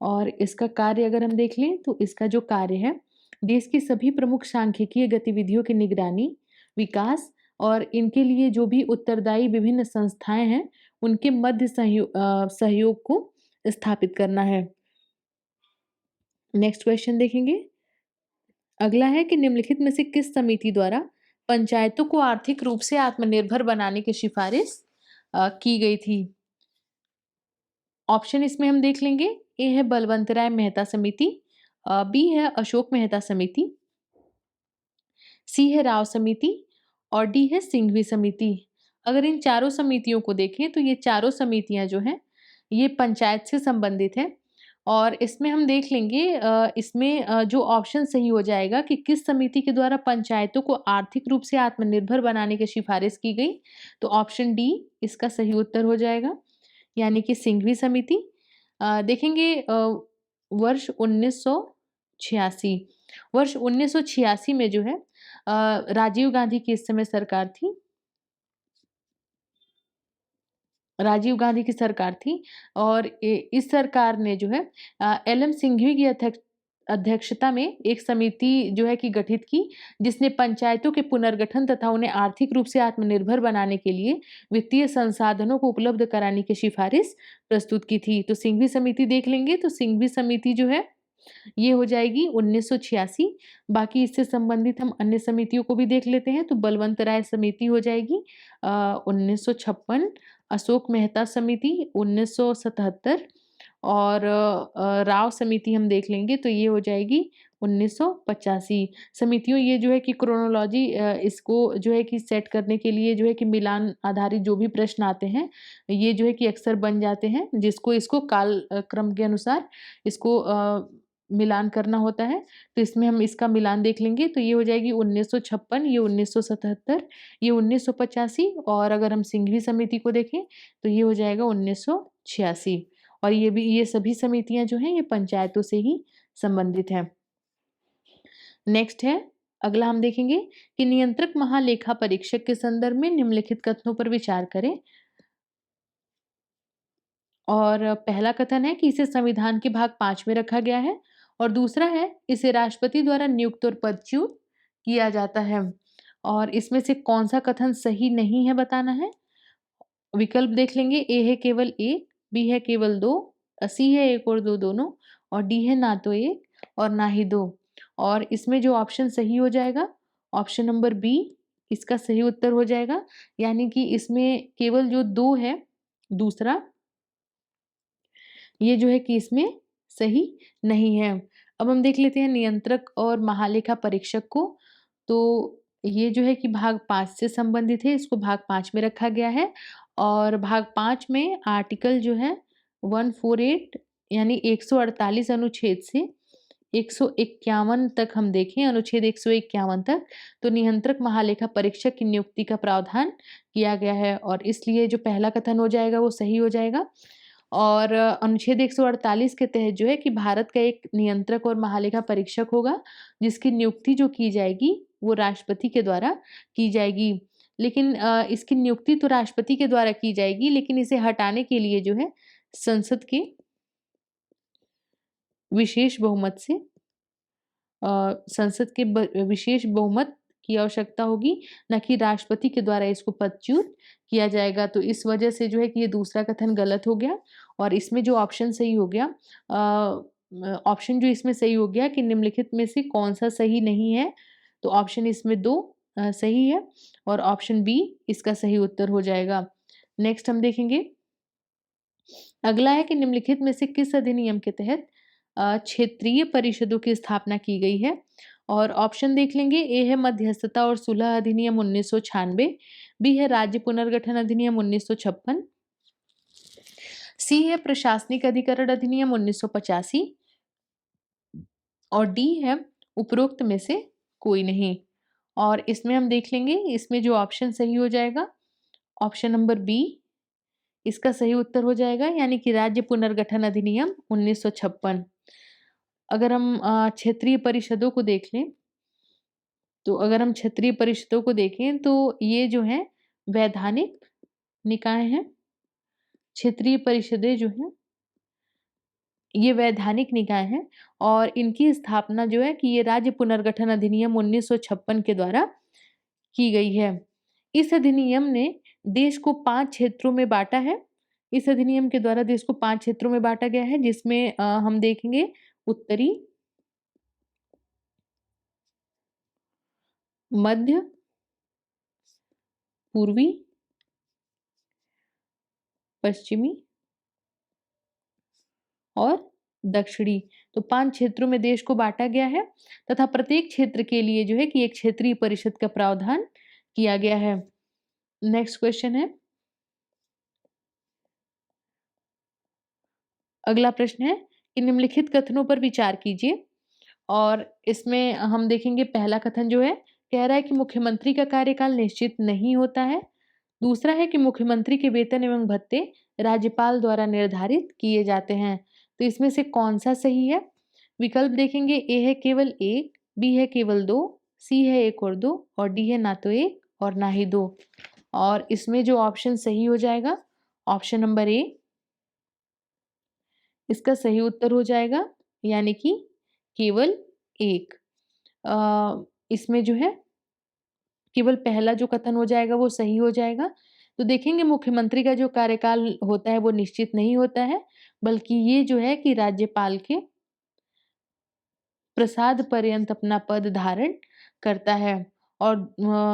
और इसका कार्य अगर हम देख लें तो इसका जो कार्य है, देश की सभी प्रमुख सांख्यिकीय गतिविधियों की निगरानी, विकास और इनके लिए जो भी उत्तरदायी विभिन्न संस्थाएं हैं उनके मध्य सहयोग को स्थापित करना है। नेक्स्ट क्वेश्चन देखेंगे। अगला है कि निम्नलिखित में से किस समिति द्वारा पंचायतों को आर्थिक रूप से आत्मनिर्भर बनाने की सिफारिश की गई थी? ऑप्शन इसमें हम देख लेंगे। ए है बलवंतराय मेहता समिति, बी है अशोक मेहता समिति, सी है राव समिति और डी है सिंघवी समिति। अगर इन चारों समितियों को देखें तो ये चारों समितियां जो हैं ये पंचायत से संबंधित हैं। और इसमें हम देख लेंगे इसमें जो ऑप्शन सही हो जाएगा कि किस समिति के द्वारा पंचायतों को आर्थिक रूप से आत्मनिर्भर बनाने की सिफारिश की गई, तो ऑप्शन डी इसका सही उत्तर हो जाएगा, यानी कि सिंघवी समिति। देखेंगे वर्ष 1986, वर्ष 1986 में जो है राजीव गांधी की इस समय सरकार थी, राजीव गांधी की सरकार थी। और इस सरकार ने जो है एलएम सिंघवी की अध्यक्षता में एक समिति जो है कि गठित की, जिसने पंचायतों के पुनर्गठन तथा उन्हें आर्थिक रूप से आत्मनिर्भर बनाने के लिए वित्तीय संसाधनों को उपलब्ध कराने की सिफारिश प्रस्तुत की थी। तो सिंघवी समिति देख लेंगे तो सिंघवी समिति जो है ये हो जाएगी 1986। बाकी इससे संबंधित हम अन्य समितियों को भी देख लेते हैं। तो बलवंत राय समिति हो जाएगी 1956, अशोक मेहता समिति 1977 और राव समिति हम देख लेंगे तो ये हो जाएगी 1985। समितियों ये जो है कि क्रोनोलॉजी इसको जो है कि सेट करने के लिए जो है कि मिलान आधारित जो भी प्रश्न आते हैं ये जो है कि अक्सर बन जाते हैं, जिसको इसको काल क्रम के अनुसार इसको मिलान करना होता है। तो इसमें हम इसका मिलान देख लेंगे तो ये हो जाएगी 1956, ये 1977, ये 1985 और अगर हम सिंघवी समिति को देखें तो ये हो जाएगा 1986। और ये सभी समितियां जो हैं ये पंचायतों से ही संबंधित हैं। नेक्स्ट है, अगला हम देखेंगे कि नियंत्रक महालेखा परीक्षक के संदर्भ में निम्नलिखित कथनों पर विचार करें। और पहला कथन है कि इसे संविधान के भाग 5 में रखा गया है और दूसरा है इसे राष्ट्रपति द्वारा नियुक्त और पदच्युत किया जाता है। और इसमें से कौन सा कथन सही नहीं है बताना है। विकल्प देख लेंगे, ए है केवल एक, बी है केवल दो, सी है एक और दो दोनों, और डी है ना तो एक और ना ही दो। और इसमें जो ऑप्शन सही हो जाएगा, ऑप्शन नंबर बी इसका सही उत्तर हो जाएगा, यानी कि इसमें केवल जो दो है दूसरा, ये जो है कि इसमें सही नहीं है। अब हम देख लेते हैं नियंत्रक और महालेखा परीक्षक को। तो ये जो है कि भाग 5 से संबंधित है, इसको भाग 5 में रखा गया है और भाग 5 में आर्टिकल जो है 148 यानी 148 अनुच्छेद से 151 तक हम देखें, अनुच्छेद 151 तक, तो नियंत्रक महालेखा परीक्षक की नियुक्ति का प्रावधान किया गया है और इसलिए जो पहला कथन हो जाएगा वो सही हो जाएगा। और अनुच्छेद 148 के तहत जो है कि भारत का एक नियंत्रक और महालेखा परीक्षक होगा, जिसकी नियुक्ति जो की जाएगी वो राष्ट्रपति के द्वारा की जाएगी। लेकिन इसकी नियुक्ति तो राष्ट्रपति के द्वारा की जाएगी, लेकिन इसे हटाने के लिए जो है संसद के विशेष बहुमत से संसद के विशेष बहुमत की आवश्यकता होगी, न कि राष्ट्रपति के द्वारा इसको पदच्युत किया जाएगा। तो इस वजह से जो है कि ये दूसरा कथन गलत हो गया और इसमें जो ऑप्शन सही हो गया, ऑप्शन जो इसमें सही हो गया कि निम्नलिखित में से कौन सा सही नहीं है, तो ऑप्शन इसमें दो सही है और ऑप्शन बी इसका सही उत्तर हो जाएगा। नेक्स्ट हम देखेंगे, अगला है कि निम्नलिखित में से किस अधिनियम के तहत क्षेत्रीय परिषदों की स्थापना की गई है। और ऑप्शन देख लेंगे, ए है मध्यस्थता और सुलह अधिनियम 1996, बी है राज्य पुनर्गठन अधिनियम 1956, सी है प्रशासनिक अधिकरण अधिनियम 1985 और डी है उपरोक्त में से कोई नहीं। और इसमें हम देख लेंगे, इसमें जो ऑप्शन सही हो जाएगा, ऑप्शन नंबर बी इसका सही उत्तर हो जाएगा, यानी कि राज्य पुनर्गठन अधिनियम 1956। अगर हम क्षेत्रीय परिषदों को देख लें, तो अगर हम क्षेत्रीय परिषदों को देखें तो ये जो है वैधानिक निकाय हैं। क्षेत्रीय परिषदें जो हैं ये वैधानिक निकाय हैं और इनकी स्थापना जो है कि ये राज्य पुनर्गठन अधिनियम 1956 के द्वारा की गई है। इस अधिनियम ने देश को 5 क्षेत्रों में बांटा है। इस अधिनियम के द्वारा देश को 5 क्षेत्रों में बांटा गया है, जिसमें हम देखेंगे उत्तरी, मध्य, पूर्वी, पश्चिमी और दक्षिणी। तो 5 क्षेत्रों में देश को बांटा गया है तथा प्रत्येक क्षेत्र के लिए जो है कि एक क्षेत्रीय परिषद का प्रावधान किया गया है। नेक्स्ट क्वेश्चन है, अगला प्रश्न है कि निम्नलिखित कथनों पर विचार कीजिए। और इसमें हम देखेंगे पहला कथन जो है कह रहा है कि मुख्यमंत्री का कार्यकाल निश्चित नहीं होता है। दूसरा है कि मुख्यमंत्री के वेतन एवं भत्ते राज्यपाल द्वारा निर्धारित किए जाते हैं। तो इसमें से कौन सा सही है? विकल्प देखेंगे, ए है केवल एक, बी है केवल दो, सी है एक और दो और डी है ना तो एक और ना ही दो। और इसमें जो ऑप्शन सही हो जाएगा, ऑप्शन नंबर ए इसका सही उत्तर हो जाएगा, यानी कि केवल एक। इसमें जो है केवल पहला जो कथन हो जाएगा वो सही हो जाएगा। तो देखेंगे मुख्यमंत्री का जो कार्यकाल होता है वो निश्चित नहीं होता है, बल्कि ये जो है कि राज्यपाल के प्रसाद पर्यंत अपना पद धारण करता है। और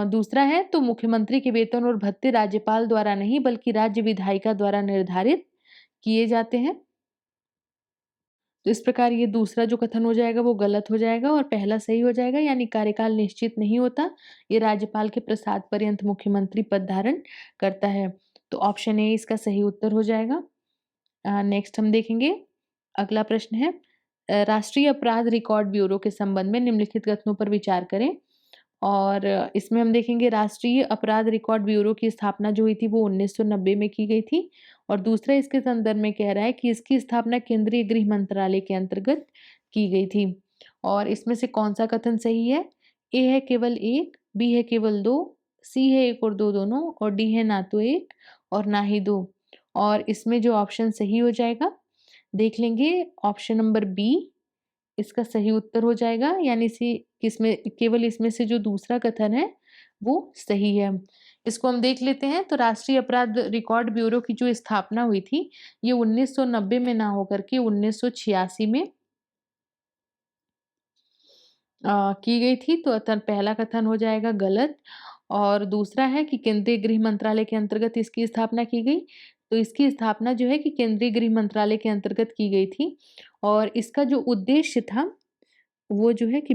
दूसरा है तो मुख्यमंत्री के वेतन और भत्ते राज्यपाल द्वारा नहीं बल्कि राज्य विधायिका द्वारा निर्धारित किए जाते हैं। तो इस प्रकार ये दूसरा जो कथन हो जाएगा वो गलत हो जाएगा और पहला सही हो जाएगा, यानी कार्यकाल निश्चित नहीं होता, ये राज्यपाल के प्रसाद पर्यंत मुख्यमंत्री पद धारण करता है। तो ऑप्शन ए इसका सही उत्तर हो जाएगा। नेक्स्ट हम देखेंगे, अगला प्रश्न है, राष्ट्रीय अपराध रिकॉर्ड ब्यूरो के संबंध में निम्नलिखित कथनों पर विचार करें। और इसमें हम देखेंगे राष्ट्रीय अपराध रिकॉर्ड ब्यूरो की स्थापना जो हुई थी वो 1990 में की गई थी। और दूसरा इसके संदर्भ में कह रहा है कि इसकी स्थापना केंद्रीय गृह मंत्रालय के अंतर्गत की गई थी। और इसमें से कौन सा कथन सही है? ए है केवल एक, बी है केवल दो, सी है एक और दो दोनों और डी है ना तो एक और ना ही दो। और इसमें जो ऑप्शन सही हो जाएगा देख लेंगे, ऑप्शन नंबर बी इसका सही उत्तर हो जाएगा, यानी किसमें केवल इसमें से जो दूसरा कथन है वो सही है। इसको हम देख लेते हैं। तो राष्ट्रीय अपराध रिकॉर्ड ब्यूरो की जो स्थापना हुई थी, ये 1990 में ना होकर के 1986 में की गई थी। तो पहला कथन हो जाएगा गलत। और दूसरा है कि केंद्रीय गृह मंत्रालय के अंतर्गत इसकी स्थापना की गई। तो इसकी स्थापना जो है कि केंद्रीय गृह मंत्रालय के अंतर्गत की गई थी और इसका जो उद्देश्य था, वो जो है कि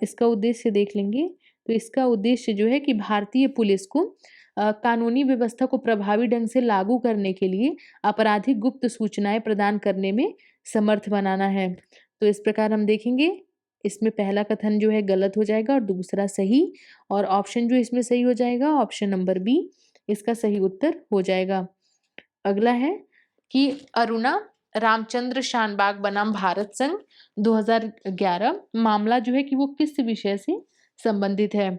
इसका उद्देश्य देख लेंगे। तो इसका उद्देश्य जो है कि भारतीय पुलिस को कानूनी व्यवस्था को प्रभावी ढंग से लागू करने के लिए आपराधिक गुप्त सूचनाएं प्रदान करने में समर्थ बनाना है। तो इस प्रकार हम देखेंगे, इसमें पहला कथन जो है गलत हो जाएगा और दूसरा सही। और ऑप्शन जो इसमें सही हो जाएगा, ऑप्शन नंबर बी इसका सही उत्तर हो जाएगा। अगला है कि अरुणा रामचंद्र शानबाग बनाम भारत संघ 2011 मामला जो है कि वो किस विषय से संबंधित है।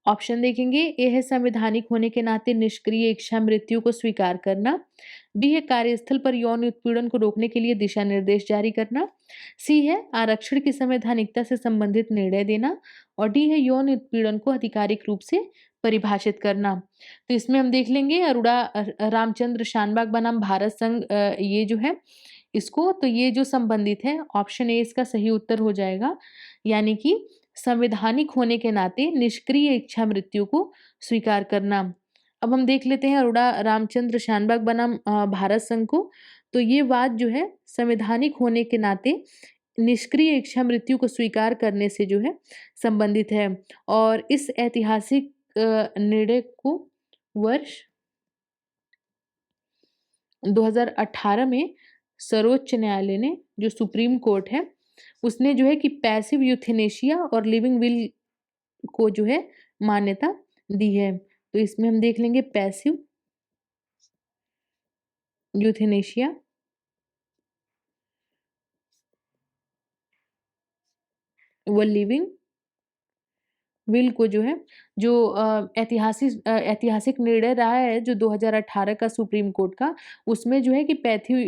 ऑप्शन देखेंगे, ए है संवैधानिक होने के नाते निष्क्रिय इच्छा मृत्यु को स्वीकार करना, बी है कार्यस्थल पर यौन उत्पीड़न को रोकने के लिए दिशा निर्देश जारी करना, सी है आरक्षण की संवैधानिकता से संबंधित निर्णय देना और डी है यौन उत्पीड़न को आधिकारिक रूप से परिभाषित करना। तो इसमें हम देख लेंगे अरुणा रामचंद्र शानबाग बनाम भारत संघ, ये जो है इसको, तो ये जो संबंधित है, ऑप्शन ए इसका सही उत्तर हो जाएगा। यानी कि संवैधानिक होने के नाते निष्क्रिय इच्छा मृत्यु को स्वीकार करना। अब हम देख लेते हैं अरुणा रामचंद्र शानबाग बनाम भारत संघ को। तो ये वाद जो है संवैधानिक होने के नाते निष्क्रिय इच्छा मृत्यु को स्वीकार करने से जो है संबंधित है और इस ऐतिहासिक निर्णय को वर्ष 2018 में सर्वोच्च न्यायालय ने, जो सुप्रीम कोर्ट है, उसने जो है कि पैसिव यूथेनेशिया और लिविंग विल को जो है मान्यता दी है। तो इसमें हम देख लेंगे पैसिव यूथेनेशिया व लिविंग विल को जो है, जो ऐतिहासिक निर्णय रहा है जो 2018 का सुप्रीम कोर्ट का, उसमें जो है कि पैथिव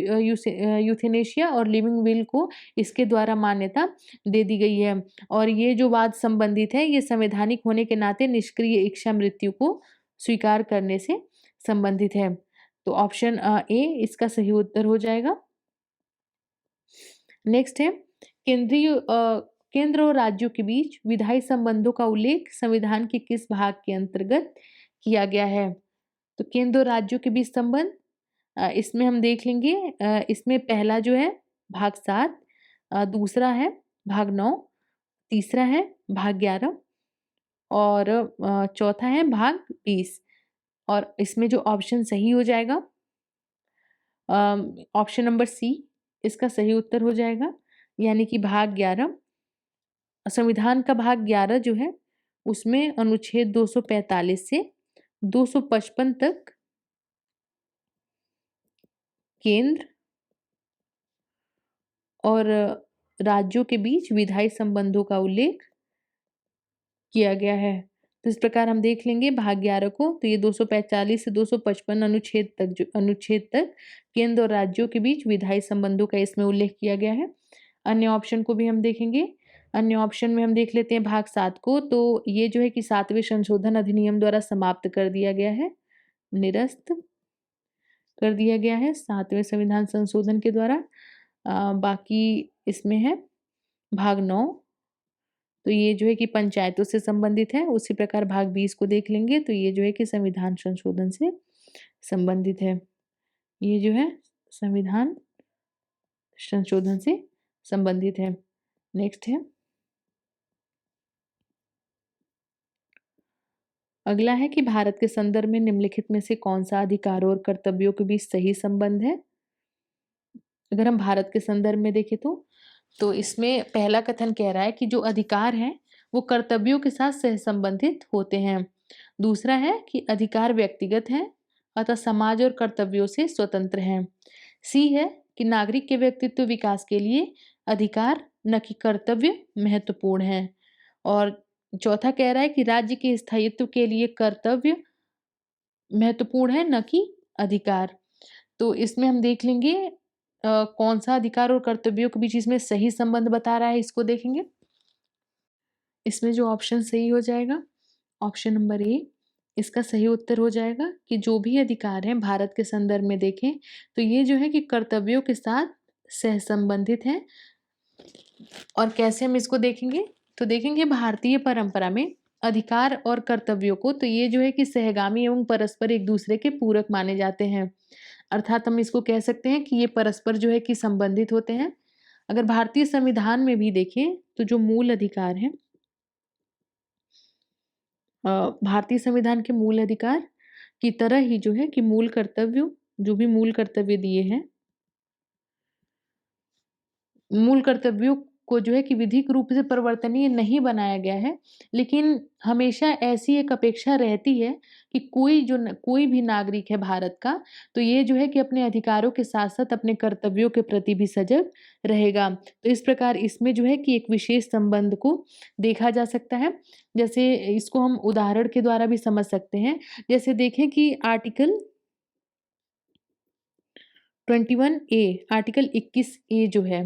यूथेनेशिया और लिविंग विल को इसके द्वारा मान्यता दे दी गई है। और ये जो वाद संबंधित है, ये संवैधानिक होने के नाते निष्क्रिय इच्छा मृत्यु को स्वीकार करने से संबंधित है। तो ऑप्शन ए इसका सही उत्तर हो जाएगा। नेक्स्ट है केंद्र और राज्यों के बीच विधायी संबंधों का उल्लेख संविधान के किस भाग के अंतर्गत किया गया है। तो केंद्र और राज्यों के बीच संबंध, इसमें हम देख लेंगे, इसमें पहला जो है भाग 7, दूसरा है भाग 9, तीसरा है भाग 11 और चौथा है भाग 20। और इसमें जो ऑप्शन सही हो जाएगा, ऑप्शन नंबर सी इसका सही उत्तर हो जाएगा। यानी कि भाग 11, संविधान का भाग 11 जो है उसमें अनुच्छेद 245 से 255 तक केंद्र और राज्यों के बीच विधायी संबंधों का उल्लेख किया गया है। तो इस प्रकार हम देख लेंगे भाग 11 को, तो ये 245 से 255 अनुच्छेद तक केंद्र और राज्यों के बीच विधायी संबंधों का इसमें उल्लेख किया गया है। अन्य ऑप्शन को भी हम देखेंगे। अन्य ऑप्शन में हम देख लेते हैं भाग 7 को। तो ये जो है कि 7वें संशोधन अधिनियम द्वारा समाप्त कर दिया गया है, निरस्त कर दिया गया है 7वें संविधान संशोधन के द्वारा। बाकी इसमें है भाग 9, तो ये जो है कि पंचायतों से संबंधित है। उसी प्रकार भाग 20 को देख लेंगे, तो ये जो है कि संविधान संशोधन से संबंधित है। ये जो है संविधान संशोधन से संबंधित है। नेक्स्ट है, अगला है कि भारत के संदर्भ में निम्नलिखित में से कौन सा अधिकारों और कर्तव्यों के बीच सही संबंध है। अगर हम भारत के संदर्भ में देखें तो इसमें पहला कथन कह रहा है कि जो अधिकार हैं वो कर्तव्यों के साथ सहसंबंधित होते हैं। दूसरा है कि अधिकार व्यक्तिगत हैं अतः समाज और कर्तव्यों से स्वतंत्र हैं। सी है कि नागरिक के व्यक्तित्व विकास के लिए अधिकार न कि कर्तव्य महत्वपूर्ण है। और चौथा कह रहा है कि राज्य के स्थायित्व के लिए कर्तव्य महत्वपूर्ण है न कि अधिकार। तो इसमें हम देख लेंगे कौन सा अधिकार और कर्तव्यों के बीच इसमें सही संबंध बता रहा है, इसको देखेंगे। इसमें जो ऑप्शन सही हो जाएगा, ऑप्शन नंबर ए इसका सही उत्तर हो जाएगा कि जो भी अधिकार हैं भारत के संदर्भ में देखें तो ये जो है कि कर्तव्यों के साथ सहसंबंधित हैं। और कैसे हम इसको देखेंगे? तो देखेंगे भारतीय परंपरा में अधिकार और कर्तव्यों को तो ये जो है कि सहगामी एवं परस्पर एक दूसरे के पूरक माने जाते हैं। अर्थात हम इसको कह सकते हैं कि ये परस्पर जो है कि संबंधित होते हैं। अगर भारतीय संविधान में भी देखें तो जो मूल अधिकार हैं भारतीय संविधान के मूल अधिकार की तरह ही जो है कि मूल कर्तव्य जो भी मूल कर्तव्य दिए हैं, मूल कर्तव्यों को जो है कि विधिक रूप से परिवर्तनीय नहीं बनाया गया है, लेकिन हमेशा ऐसी एक अपेक्षा रहती है कि कोई भी नागरिक है भारत का, तो ये जो है कि अपने अधिकारों के साथ-साथ अपने कर्तव्यों के प्रति भी सजग रहेगा। तो इस प्रकार इसमें जो है कि एक विशेष संबंध को देखा जा सकता है। जैसे इसको हम उदाहरण के द्वारा भी समझ सकते हैं। जैसे देखें कि आर्टिकल 21 ए आर्टिकल 21 ए जो है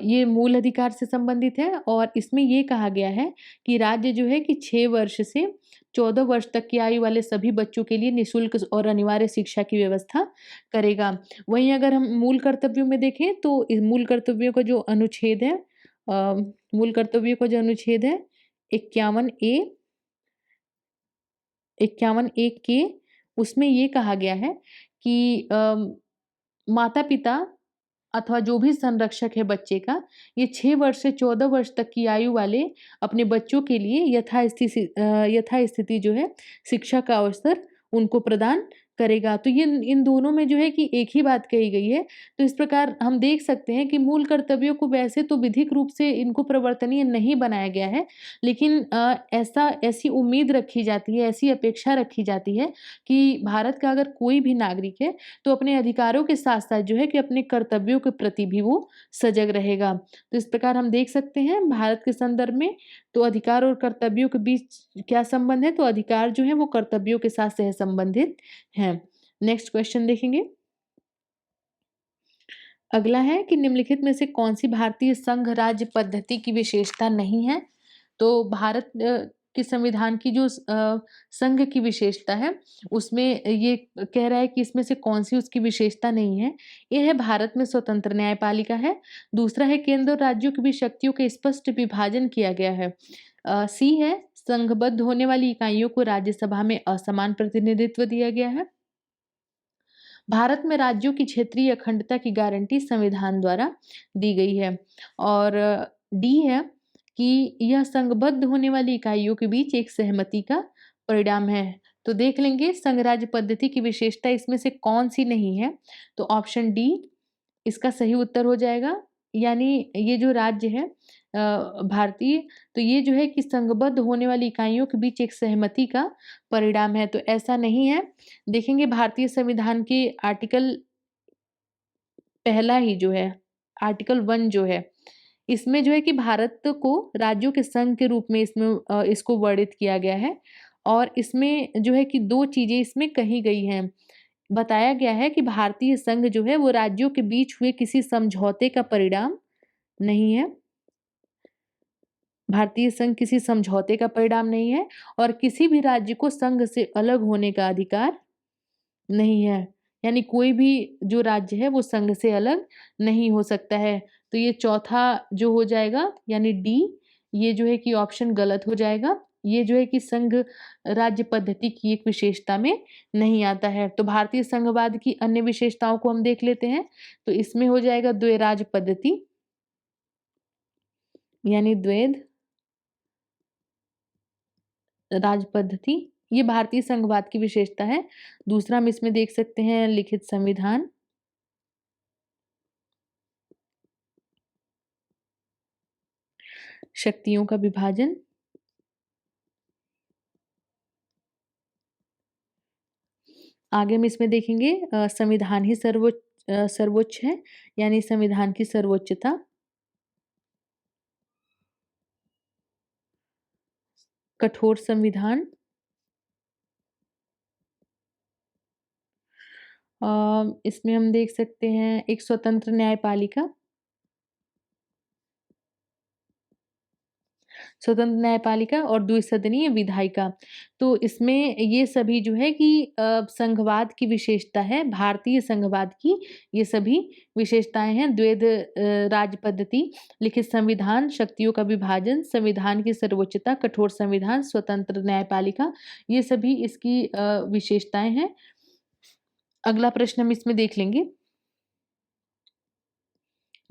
ये मूल अधिकार से संबंधित है और इसमें ये कहा गया है कि राज्य जो है कि 6 वर्ष से 14 वर्ष तक की आयु वाले सभी बच्चों के लिए निःशुल्क और अनिवार्य शिक्षा की व्यवस्था करेगा। वहीं अगर हम मूल कर्तव्यों में देखें तो इस मूल कर्तव्यों का जो अनुच्छेद है मूल कर्तव्यों का जो अनुच्छेद है 51 ए 51 ए के उसमें ये कहा गया है कि माता-पिता अथवा जो भी संरक्षक है बच्चे का, ये 6 वर्ष से 14 वर्ष तक की आयु वाले अपने बच्चों के लिए यथास्थिति जो है शिक्षा का अवसर उनको प्रदान करेगा। तो ये इन दोनों में जो है कि एक ही बात कही गई है। तो इस प्रकार हम देख सकते हैं कि मूल कर्तव्यों को वैसे तो विधिक रूप से इनको परिवर्तनीय नहीं बनाया गया है, लेकिन ऐसी उम्मीद रखी जाती है, ऐसी अपेक्षा रखी जाती है कि भारत का अगर कोई भी नागरिक है, तो अपने अधिकारों के साथ-साथ जो है कि अपने कर्तव्यों के प्रति भी वो सजग रहेगा। तो इस प्रकार हम देख सकते हैं भारत के संदर्भ में तो अधिकार और कर्तव्यों के बीच क्या संबंध है? तो अधिकार जो है वो कर्तव्यों के साथ सहसंबंधित हैं। नेक्स्ट क्वेश्चन देखेंगे। अगला है कि निम्नलिखित में से कौन-सी भारतीय संघ राज्य पद्धति की विशेषता नहीं है? तो भारत के संविधान की जो संघ की विशेषता है, उसमें ये कह रहा है कि इसमें से कौन-सी उसकी विशेषता नहीं है। ये है भारत में स्वतंत्र न्यायपालिका है, दूसरा है केंद्र और राज्यों के बीच शक्तियों का स्पष्ट विभाजन किया गया है। सी है संघबद्ध होने वाली इकाइयों को राज्यसभा में असमान प्रतिनिधित्व दिया गया है। भारत में राज्यों की क्षेत्रीय अखंडता की गारंटी संविधान द्वारा दी गई है और डी है कि यह संघबद्ध होने वाली इकाइयों के बीच एक सहमति का परिणाम है। तो देख लेंगे संघ राज्य पद्धति की विशेषता इसमें से कौन सी नहीं है? तो ऑप्शन डी इसका सही उत्तर हो जाएगा। यानी ये जो राज्य है भारतीय तो ये जो है कि संघबद्ध होने वाली इकाइयों के बीच एक सहमति का परिणाम है, तो ऐसा नहीं है। देखेंगे भारतीय संविधान के आर्टिकल पहला ही जो है, आर्टिकल 1 जो है, इसमें जो है कि भारत को राज्यों के संघ के रूप में इसमें इसको वर्णित किया गया है और इसमें जो है कि 2 चीज़ें इसमें कही गई हैं। बताया गया है कि भारतीय संघ जो है वो राज्यों के बीच हुए किसी समझौते का परिणाम नहीं है। भारतीय संघ किसी समझौते का परिणाम नहीं है और किसी भी राज्य को संघ से अलग होने का अधिकार नहीं है। यानी कोई भी जो राज्य है वो संघ से अलग नहीं हो सकता है। तो ये चौथा जो हो जाएगा यानी डी ये जो है कि ऑप्शन गलत हो जाएगा। ये जो है कि संघ राज्य पद्धति की एक विशेषता में नहीं आता है। तो भारतीय संघवाद की अन्य विशेषताओं को हम देख लेते हैं। तो इसमें हो जाएगा द्वैराज्य पद्धति यानी द्वैध राज पद्धति ये भारतीय संघवाद की विशेषता है। दूसरा हम इसमें देख सकते हैं लिखित संविधान। शक्तियों का विभाजन। आगे हम इसमें देखेंगे संविधान ही सर्वोच्च है यानी संविधान की सर्वोच्चता। कठोर संविधान। इसमें हम देख सकते हैं एक स्वतंत्र न्यायपालिका। स्वतंत्र न्यायपालिका और द्विसदनीय विधायिका। तो इसमें ये सभी जो है कि संघवाद की विशेषता है, भारतीय संघवाद की ये सभी विशेषताएँ हैं। द्वैध राज पद्धति, लिखित संविधान, शक्तियों का विभाजन, संविधान की सर्वोच्चता, कठोर संविधान, स्वतंत्र न्यायपालिका, ये सभी इसकी विशेषताएँ हैं। अगला प्रश्न हम इसमें देख लेंगे।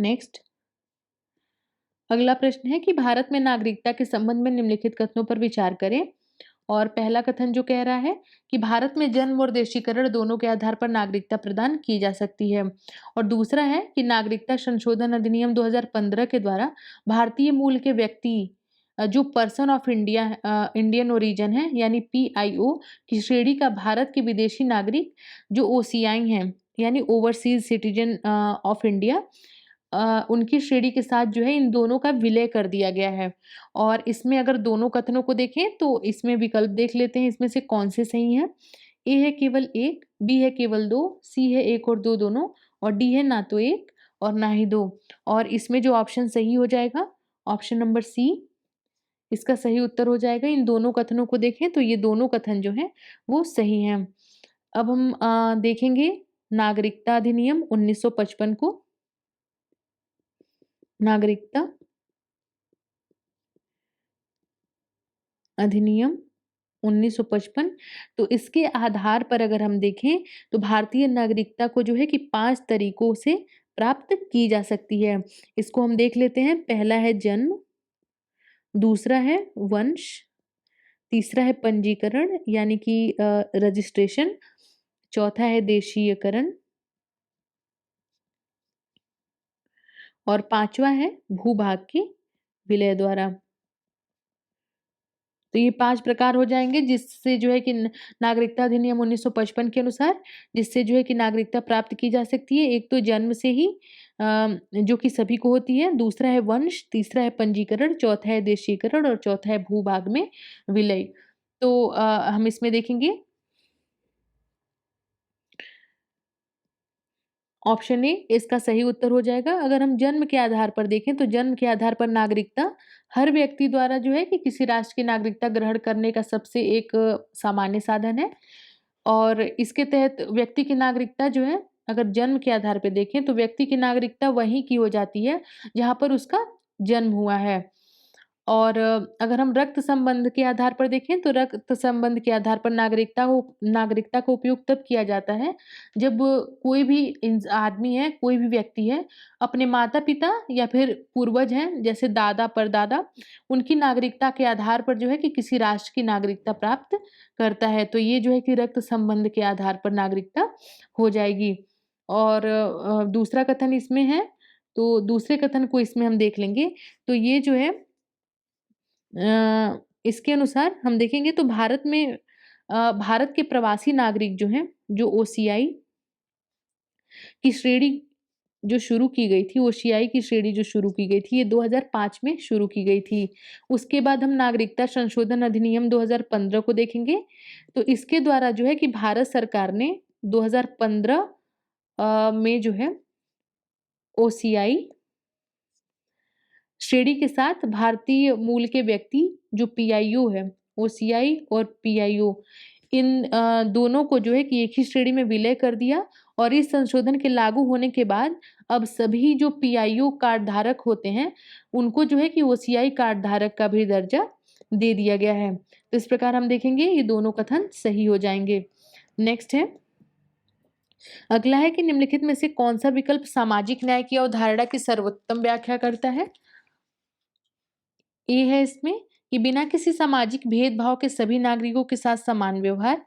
नेक्स्ट, अगला प्रश्न है कि भारत में नागरिकता के संबंध में निम्नलिखित कथनों पर विचार करें। और पहला कथन जो कह रहा है कि भारत में जन्म और देशीकरण दोनों के आधार पर नागरिकता प्रदान की जा सकती है। और दूसरा है कि नागरिकता संशोधन अधिनियम 2015 के द्वारा भारतीय मूल के व्यक्ति जो person of India Indian origin है यानी पीआईओ की श्रेणी का भारत के विदेशी नागरिक जो ओसीआई हैं यानी ओवरसीज सिटीजन ऑफ इंडिया, उनकी श्रेणी के साथ जो है इन दोनों का विलय कर दिया गया है। और इसमें अगर दोनों कथनों को देखें तो इसमें विकल्प देख लेते हैं, इसमें से कौन से सही हैं। ए है केवल एक, बी है केवल दो, सी है एक और दो दोनों, और डी है ना तो एक और ना ही दो। और इसमें जो ऑप्शन सही हो जाएगा ऑप्शन नंबर सी, इसका सही उत्तर हो जाएगा। इन दोनों कथनों को देखें तो ये दोनों कथन जो हैं वो सही हैं। अब हम देखेंगे नागरिकता अधिनियम 1955 को। नागरिकता अधिनियम 1955, तो इसके आधार पर अगर हम देखें तो भारतीय नागरिकता को जो है कि 5 तरीकों से प्राप्त की जा सकती है। इसको हम देख लेते हैं। पहला है जन्म, दूसरा है वंश, तीसरा है पंजीकरण यानी कि रजिस्ट्रेशन, चौथा है देशीयकरण और पांचवा है भूभाग के विलय द्वारा। तो ये 5 प्रकार हो जाएँगे जिससे जो है कि न नागरिकता अधिनियम 1955 के अनुसार जिससे जो है कि नागरिकता प्राप्त की जा सकती है। एक तो जन्म से ही जो कि सभी को होती है, दूसरा है वंश, तीसरा है पंजीकरण, चौथा है देशीकरण और चौथा है भूभाग में विलय। तो हम इसमें देखेंगे ऑप्शन ए इसका सही उत्तर हो जाएगा। अगर हम जन्म के आधार पर देखें तो जन्म के आधार पर नागरिकता हर व्यक्ति द्वारा जो है कि किसी राष्ट्र की नागरिकता ग्रहण करने का सबसे एक सामान्य साधन है। और इसके तहत व्यक्ति की नागरिकता जो है अगर जन्म के आधार पे देखें तो व्यक्ति की नागरिकता वहीं की हो जाती है जहाँ पर उसका जन्म हुआ है। और अगर हम रक्त संबंध के आधार पर देखें तो रक्त संबंध के आधार पर नागरिकता का उपयोग तब किया जाता है जब कोई भी आदमी है, कोई भी व्यक्ति है, अपने माता-पिता या फिर पूर्वज हैं जैसे दादा, परदादा, उनकी नागरिकता के आधार पर जो है कि किसी राष्ट्र की नागरिकता प्राप्त करता है। तो ये जो है कि रक्त संबंध के आधार पर नागरिकता हो जाएगी। और दूसरा कथन इसमें है, तो दूसरे कथन को इसमें हम देख लेंगे। तो ये जो है इसके अनुसार हम देखेंगे तो भारत के प्रवासी नागरिक जो हैं, जो ओसीआई की श्रेणी जो शुरू की गई थी, ओसीआई की श्रेणी जो शुरू की गई थी, ये 2005 में शुरू की गई थी। उसके बाद हम नागरिकता संशोधन अधिनियम 2015 को देखेंगे। तो इसके द्वारा जो है कि भारत सरकार ने 2015 में जो है ओसीआई श्रेणी के साथ भारतीय मूल के व्यक्ति जो पीआईओ है, ओसीआई और पीआईओ इन दोनों को जो है कि एक ही श्रेणी में विलय कर दिया। और इस संशोधन के लागू होने के बाद अब सभी जो पीआईओ कार्ड धारक होते हैं, उनको जो है कि ओसीआई कार्ड धारक का भी दर्जा दे दिया गया है। तो इस प्रकार हम देखेंगे ये दोनों कथन सही हो जाएंगे। नेक्स्ट है, अगला है कि निम्नलिखित में से कौन सा विकल्प सामाजिक न्याय की अवधारणा की सर्वोत्तम व्याख्या करता है। ए है इसमें कि बिना किसी सामाजिक भेदभाव के सभी नागरिकों के साथ समान व्यवहार।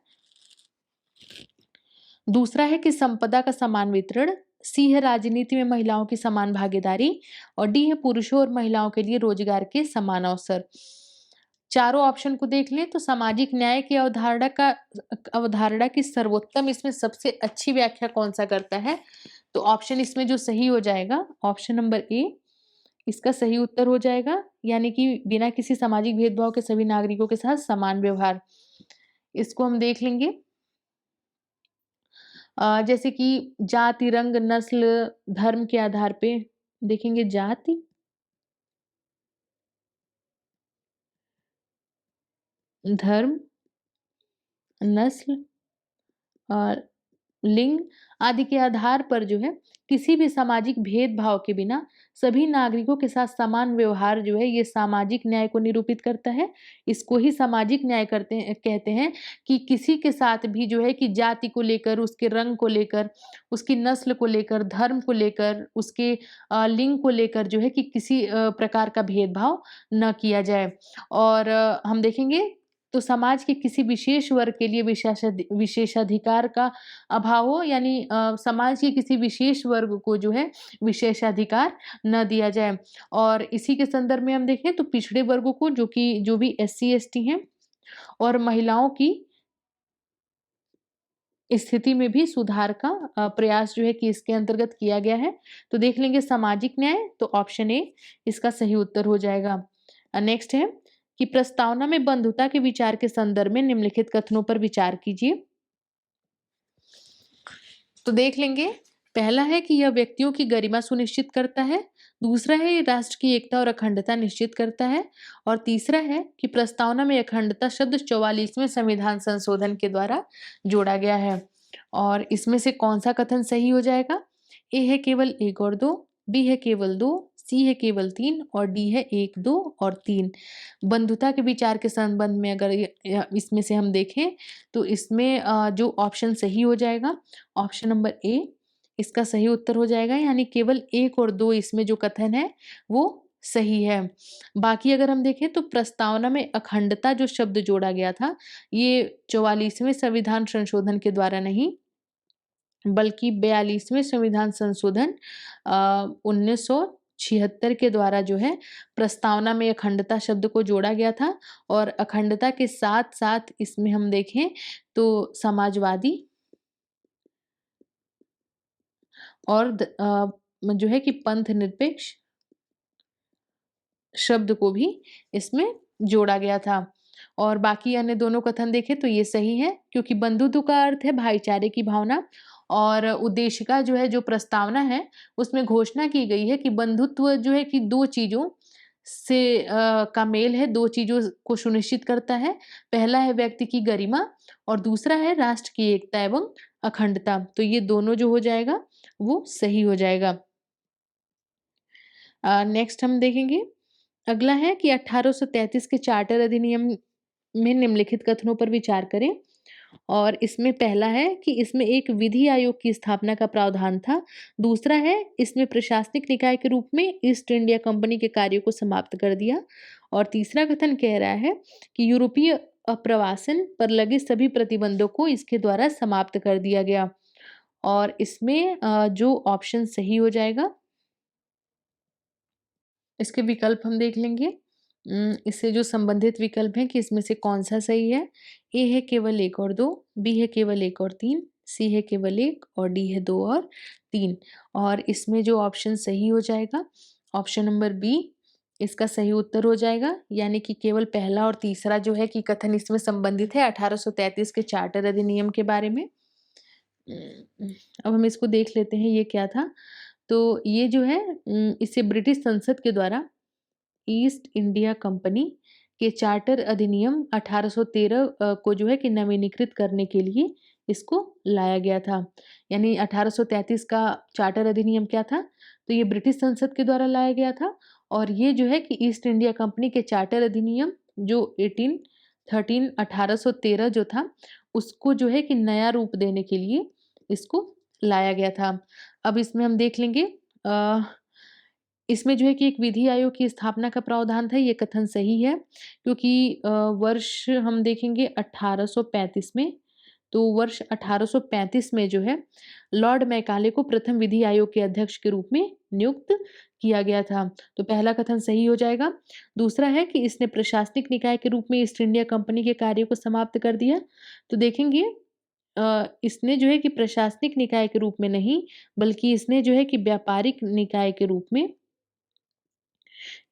दूसरा है कि संपदा का समान वितरण। सी है राजनीति में महिलाओं की समान भागीदारी और डी है पुरुषों और महिलाओं के लिए रोजगार के समान अवसर। चारों ऑप्शन को देख लें तो सामाजिक न्याय की अवधारणा की सर्वोत्तम इसमें सबसे अच्छी व्याख्या कौन सा करता है। तो ऑप्शन इसमें जो सही हो जाएगा ऑप्शन नंबर ए इसका सही उत्तर हो जाएगा, यानी कि बिना किसी सामाजिक भेदभाव के सभी नागरिकों के साथ समान व्यवहार। इसको हम देख लेंगे जैसे कि जाति, रंग, नस्ल, धर्म के आधार पे देखेंगे। जाति, धर्म, नस्ल और लिंग आदि के आधार पर जो है किसी भी सामाजिक भेदभाव के बिना सभी नागरिकों के साथ समान व्यवहार जो है ये सामाजिक न्याय को निरूपित करता है। इसको ही सामाजिक न्याय कहते हैं कि किसी के साथ भी जो है कि जाति को लेकर, उसके रंग को लेकर, उसकी नस्ल को लेकर, धर्म को लेकर, उसके लिंग को लेकर जो है कि किसी प्रकार का भेदभाव न किया जाए। और हम देखेंगे तो समाज के किसी विशेष वर्ग के लिए विशेषाधिकार का अभाव हो, यानी समाज के किसी विशेष वर्ग को जो है विशेषाधिकार न दिया जाए। और इसी के संदर्भ में हम देखें तो पिछड़े वर्गों को जो भी एससी एसटी हैं और महिलाओं की स्थिति में भी सुधार का प्रयास जो है कि इसके अंतर्गत किया गया है। तो देख लेंगे सामाजिक न्याय, तो ऑप्शन ए इसका सही उत्तर हो जाएगा। नेक्स्ट है कि प्रस्तावना में बंधुता के विचार के संदर्भ में निम्नलिखित कथनों पर विचार कीजिए। तो देख लेंगे, पहला है कि यह व्यक्तियों की गरिमा सुनिश्चित करता है, दूसरा है ये राष्ट्र की एकता और अखंडता निश्चित करता है, और तीसरा है कि प्रस्तावना में अखंडता शब्द 44वें संविधान संशोधन के द्वारा जोड़ा गया है। और इसमें से कौन सा कथन सही हो जाएगा? ए है केवल 1 और 2, बी है केवल 2, सी है केवल 3 और डी है 1, 2 और 3। बंधुता के विचार के संबंध में अगर इसमें से हम देखें तो इसमें जो ऑप्शन सही हो जाएगा, ऑप्शन नंबर ए इसका सही उत्तर हो जाएगा, यानी केवल 1 और 2 इसमें जो कथन है वो सही है। बाकी अगर हम देखें तो प्रस्तावना में अखंडता जो शब्द जोड़ा गया था, ये 44वें संविधान संशोधन के द्वारा नहीं, बल्कि 42वें संविधान संशोधन 1976 के द्वारा जो है प्रस्तावना में अखंडता शब्द को जोड़ा गया था। और अखंडता के साथ-साथ इसमें हम देखें तो समाजवादी और जो है कि पंथ निरपेक्ष शब्द को भी इसमें जोड़ा गया था। और बाकी अन्य दोनों कथन देखें तो ये सही है, क्योंकि बंधुत्व का अर्थ है भाईचारे की भावना, और उद्देशिका जो है, जो प्रस्तावना है, उसमें घोषणा की गई है कि बंधुत्व जो है कि 2 चीज़ों से का मेल है, 2 चीज़ों को सुनिश्चित करता है। पहला है व्यक्ति की गरिमा और दूसरा है राष्ट्र की एकता एवं अखंडता। तो ये दोनों जो हो जाएगा वो सही हो जाएगा। नेक्स्ट हम देखेंगे, अगला है कि 1833 के चार्टर अधिनियम में निम्नलिखित कथनों पर विचार करें। और इसमें पहला है कि इसमें एक विधि आयोग की स्थापना का प्रावधान था, दूसरा है इसमें प्रशासनिक निकाय के रूप में ईस्ट इंडिया कंपनी के कार्यों को समाप्त कर दिया, और तीसरा कथन कह रहा है कि यूरोपीय अप्रवासन पर लगे सभी प्रतिबंधों को इसके द्वारा समाप्त कर दिया गया। और इसमें जो ऑप्शन सही हो जाएगा, इसके विकल्प हम देख लेंगे। इससे जो संबंधित विकल्प हैं कि इसमें से कौन-सा सही है। ए है केवल 1 और 2, बी है केवल 1 और 3, सी है केवल 1 और डी है 2 और 3। और इसमें जो ऑप्शन सही हो जाएगा, ऑप्शन नंबर बी इसका सही उत्तर हो जाएगा, यानी कि केवल पहला और तीसरा जो है कि कथन इसमें संबंधित है 1833 के चार्टर अधिनियम के बारे में। अब हम इसको देख लेते हैं ये क्या था। तो ये जो है इसे ब्रिटिश संसद के द्वारा ईस्ट इंडिया कंपनी के चार्टर अधिनियम 1813 को जो है कि नवीनीकृत करने के लिए इसको लाया गया था। यानी 1833 का चार्टर अधिनियम क्या था? तो ये ब्रिटिश संसद के द्वारा लाया गया था, और ये जो है कि ईस्ट इंडिया कंपनी के चार्टर अधिनियम जो 1813 जो था, उसको जो है कि नया रूप देने के लिए इसको लाया गया था। अब इसमें हम देख लेंगे, इसमें जो है कि एक विधि आयोग की स्थापना का प्रावधान था, ये कथन सही है, क्योंकि वर्ष हम देखेंगे 1835 में, तो वर्ष 1835 में जो है लॉर्ड मैकाले को प्रथम विधि आयोग के अध्यक्ष के रूप में नियुक्त किया गया था। तो पहला कथन सही हो जाएगा। दूसरा है कि इसने प्रशासनिक निकाय के रूप में ईस्ट इंडिया कंपनी के कार्यों को समाप्त कर दिया। तो देखेंगे इसने जो है कि प्रशासनिक निकाय के रूप में नहीं, बल्कि इसने जो है कि व्यापारिक निकाय के रूप में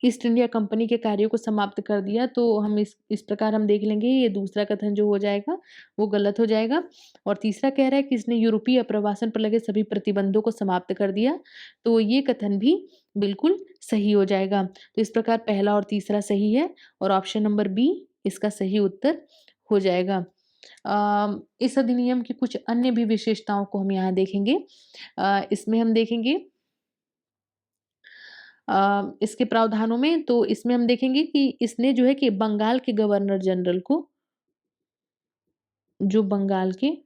ईस्ट इंडिया कंपनी के कार्यों को समाप्त कर दिया। तो हम इस प्रकार हम देख लेंगे, ये दूसरा कथन जो हो जाएगा वो गलत हो जाएगा। और तीसरा कह रहा है कि इसने यूरोपीय अप्रवासन पर लगे सभी प्रतिबंधों को समाप्त कर दिया, तो ये कथन भी बिल्कुल सही हो जाएगा। तो इस प्रकार पहला और तीसरा सही है, और ऑप्शन नंबर बी इसका सही उत्तर हो जाएगा। इस अधिनियम की कुछ अन्य भी विशेषताओं को हम यहाँ देखेंगे। इसमें हम देखेंगे इसके प्रावधानों में, तो इसमें हम देखेंगे कि इसने जो है कि बंगाल के गवर्नर जनरल को, जो बंगाल के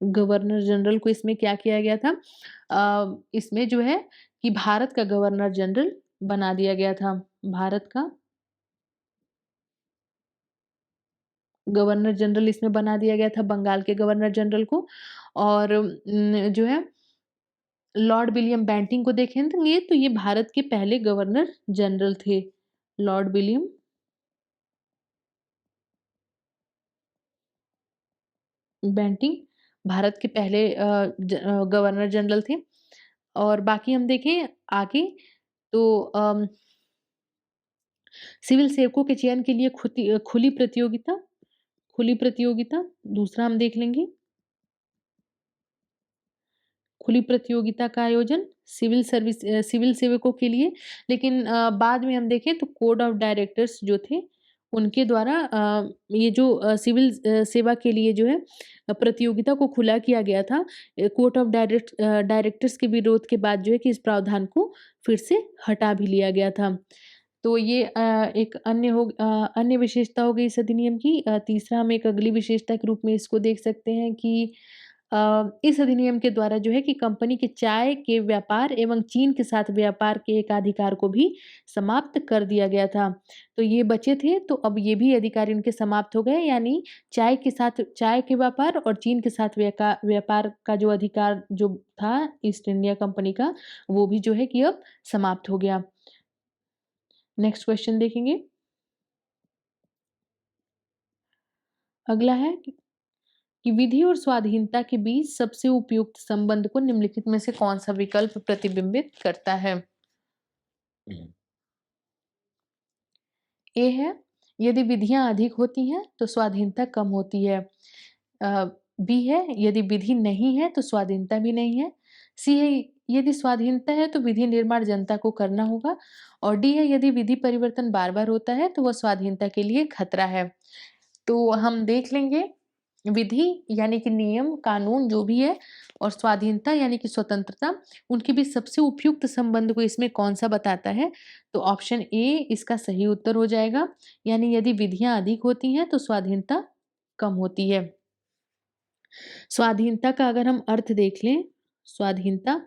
गवर्नर जनरल को इसमें क्या किया गया था, इसमें जो है कि भारत का गवर्नर जनरल बना दिया गया था। भारत का गवर्नर जनरल इसमें बना दिया गया था बंगाल के गवर्नर जनरल को। और जो है लॉर्ड विलियम बेंटिंक को देखेंगे तो ये भारत के पहले गवर्नर जनरल थे। लॉर्ड विलियम बेंटिंक भारत के पहले गवर्नर जनरल थे। और बाकी हम देखें आगे, तो सिविल सेवकों के चयन के लिए खुली प्रतियोगिता दूसरा हम देख लेंगे। खुली प्रतियोगिता का आयोजन सिविल सेवकों के लिए। लेकिन बाद में हम देखें तो कोड ऑफ डायरेक्टर्स जो थे उनके द्वारा ये जो सिविल सेवा के लिए जो है प्रतियोगिता को खुला किया गया था। कोर्ट ऑफ डायरेक्टर्स के विरोध के बाद जो है कि इस प्रावधान को फिर से हटा भी लिया गया था। तो ये एक अन्य विशेषता हो गई इस अधिनियम की। तीसरा हम एक अगली विशेषता के रूप में इसको देख सकते हैं कि इस अधिनियम के द्वारा जो है कि कंपनी के चाय के व्यापार एवं चीन के साथ व्यापार के एकाधिकार को भी समाप्त कर दिया गया था। तो ये बचे थे, तो अब ये भी अधिकार इनके समाप्त हो गए, यानी चाय के व्यापार और चीन के साथ व्यापार का जो अधिकार जो था ईस्ट इंडिया कंपनी का, वो भी जो है कि अब समाप्त हो गया। नेक्स्ट क्वेश्चन देखेंगे। अगला है कि विधि और स्वाधीनता के बीच सबसे उपयुक्त संबंध को निम्नलिखित में से कौन सा विकल्प प्रतिबिंबित करता है। ए है यदि विधियां अधिक होती हैं तो स्वाधीनता कम होती है। बी है यदि विधि नहीं है तो स्वाधीनता भी नहीं है। सी है यदि स्वाधीनता है तो विधि निर्माण जनता को करना होगा। और डी है यदि विधि परिवर्तन बार बार होता है तो वह स्वाधीनता के लिए खतरा है। तो हम देख लेंगे विधि यानी कि नियम कानून जो भी है, और स्वाधीनता यानी कि स्वतंत्रता, उनके बीच सबसे उपयुक्त संबंध को इसमें कौन सा बताता है। तो ऑप्शन ए इसका सही उत्तर हो जाएगा, यानी यदि विधियां अधिक होती हैं तो स्वाधीनता कम होती है। स्वाधीनता का अगर हम अर्थ देख लें, स्वाधीनता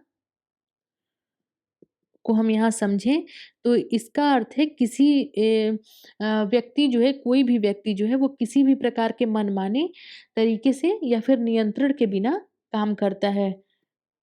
को हम यहाँ समझें तो इसका अर्थ है किसी व्यक्ति जो है, कोई भी व्यक्ति जो है वो किसी भी प्रकार के मनमाने तरीके से या फिर नियंत्रण के बिना काम करता है।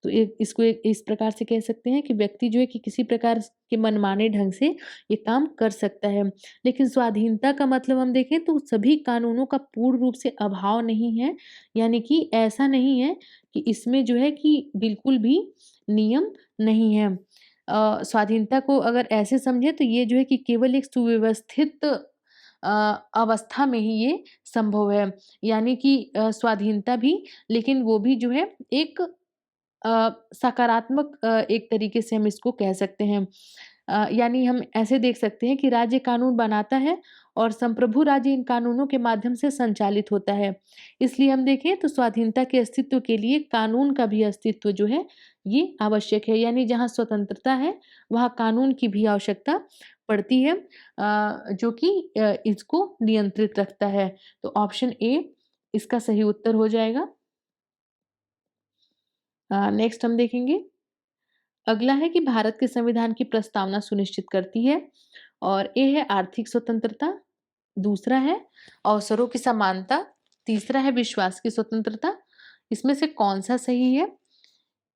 तो इसको इस प्रकार से कह सकते हैं कि व्यक्ति जो है कि किसी प्रकार के मनमाने ढंग से ये काम कर सकता है। लेकिन स्वाधीनता का मतलब हम देखें तो सभी कानूनों का पूर्ण रूप से अभाव नहीं है, यानी कि ऐसा नहीं है कि इसमें जो है कि बिल्कुल भी नियम नहीं है। स्वाधीनता को अगर ऐसे समझे तो ये जो है कि केवल एक सुव्यवस्थित अवस्था में ही ये संभव है, यानी कि स्वाधीनता भी, लेकिन वो भी जो है एक सकारात्मक एक तरीके से हम इसको कह सकते हैं। यानी हम ऐसे देख सकते हैं कि राज्य कानून बनाता है और संप्रभु राज्य इन कानूनों के माध्यम से संचालित होता है। इसलिए हम देखें तो स्वाधीनता के अस्तित्व के लिए कानून का भी अस्तित्व जो है ये आवश्यक है, यानी जहाँ स्वतंत्रता है वहाँ कानून की भी आवश्यकता पड़ती है, जो कि इसको नियंत्रित रखता है। तो ऑप्शन ए इसका सही उत्तर हो जाएगा। नेक्स्ट हम देखेंगे। अगला है कि भारत के संविधान की प्रस्तावना सुनिश्चित करती है, और ए है आर्थिक स्वतंत्रता, दूसरा है अवसरों की समानता, तीसरा है विश्वास की स्वतंत्रता। इसमें से कौन सा सही है।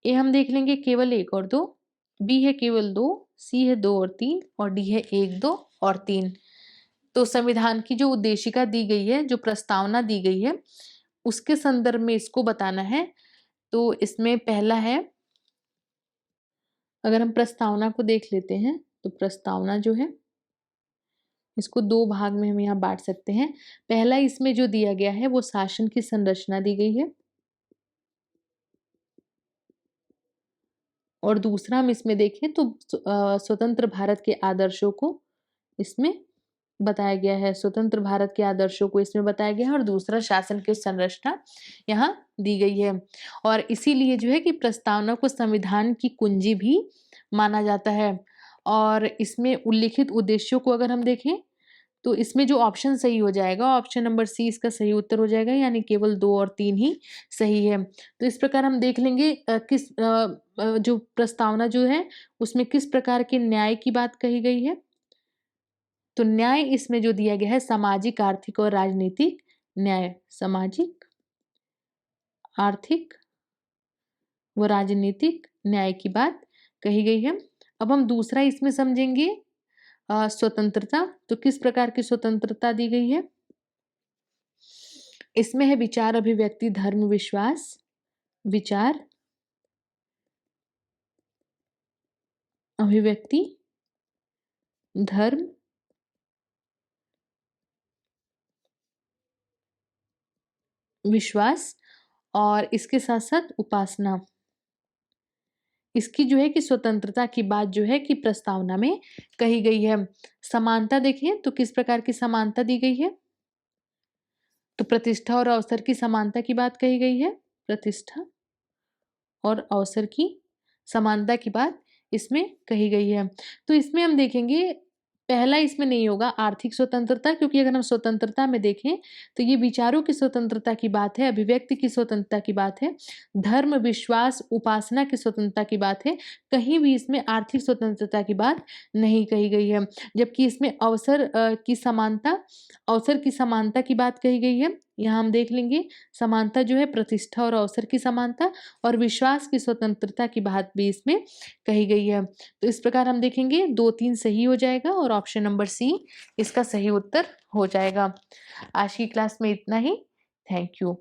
ए हम देख लेंगे केवल एक और दो, बी है केवल दो, सी है दो और तीन, और डी है एक दो और तीन। तो संविधान की जो उद्देशिका दी गई है, जो प्रस्तावना दी गई है, उसके संदर्भ में इसको बताना है। तो इसमें पहला है, अगर हम प्रस्तावना को देख लेते हैं तो प्रस्तावना जो है इसको दो भाग में हम यहाँ बांट सकते हैं। पहला इसमें जो दिया गया है वो शासन की संरचना दी गई है, और दूसरा हम इसमें देखें तो स्वतंत्र भारत के आदर्शों को इसमें बताया गया है, स्वतंत्र भारत के आदर्शों को इसमें बताया गया है, और दूसरा शासन की संरचना यहाँ दी गई है। और इसीलिए जो है कि प्रस्तावना को संविधान की कुंजी भी माना जाता है। और इसमें उल्लिखित उद्देश्यों को अगर हम देखें तो इसमें जो ऑप्शन सही हो जाएगा, ऑप्शन नंबर सी इसका सही उत्तर हो जाएगा, यानी केवल 2 और 3 ही सही है। तो इस प्रकार हम देख लेंगे जो प्रस्तावना जो है उसमें किस प्रकार के न्याय की बात कही गई है। तो न्याय इसमें जो दिया गया है सामाजिक, आर्थिक और राजनीतिक न्याय, सामाजिक, आर्थिक व राजनीतिक न्याय की बात कही गई है। अब हम दूसरा इसमें समझेंगे स्वतंत्रता। तो किस प्रकार की स्वतंत्रता दी गई है? इसमें है विचार, अभिव्यक्ति, धर्म, विश्वास, विचार, अभिव्यक्ति, धर्म, विश्वास और इसके साथ साथ उपासना। इसकी जो है कि स्वतंत्रता की बात जो है कि प्रस्तावना में कही गई है। समानता देखें तो किस प्रकार की समानता दी गई है? तो प्रतिष्ठा और अवसर की समानता की बात कही गई है। प्रतिष्ठा और अवसर की समानता की बात इसमें कही गई है। तो इसमें हम देखेंगे पहला इसमें नहीं होगा आर्थिक स्वतंत्रता, क्योंकि अगर हम स्वतंत्रता में देखें तो ये विचारों की स्वतंत्रता की बात है, अभिव्यक्ति की स्वतंत्रता की बात है, धर्म, विश्वास, उपासना की स्वतंत्रता की बात है। कहीं भी इसमें आर्थिक स्वतंत्रता की बात नहीं कही गई है। जबकि इसमें अवसर की समानता की बात कही गई है। यहाँ हम देख लेंगे समानता जो है प्रतिष्ठा और अवसर की समानता, और विश्वास की स्वतंत्रता की बात भी इसमें कही गई है। तो इस प्रकार हम देखेंगे 2, 3 सही हो जाएगा और ऑप्शन नंबर सी इसका सही उत्तर हो जाएगा। आज की क्लास में इतना ही। Thank you.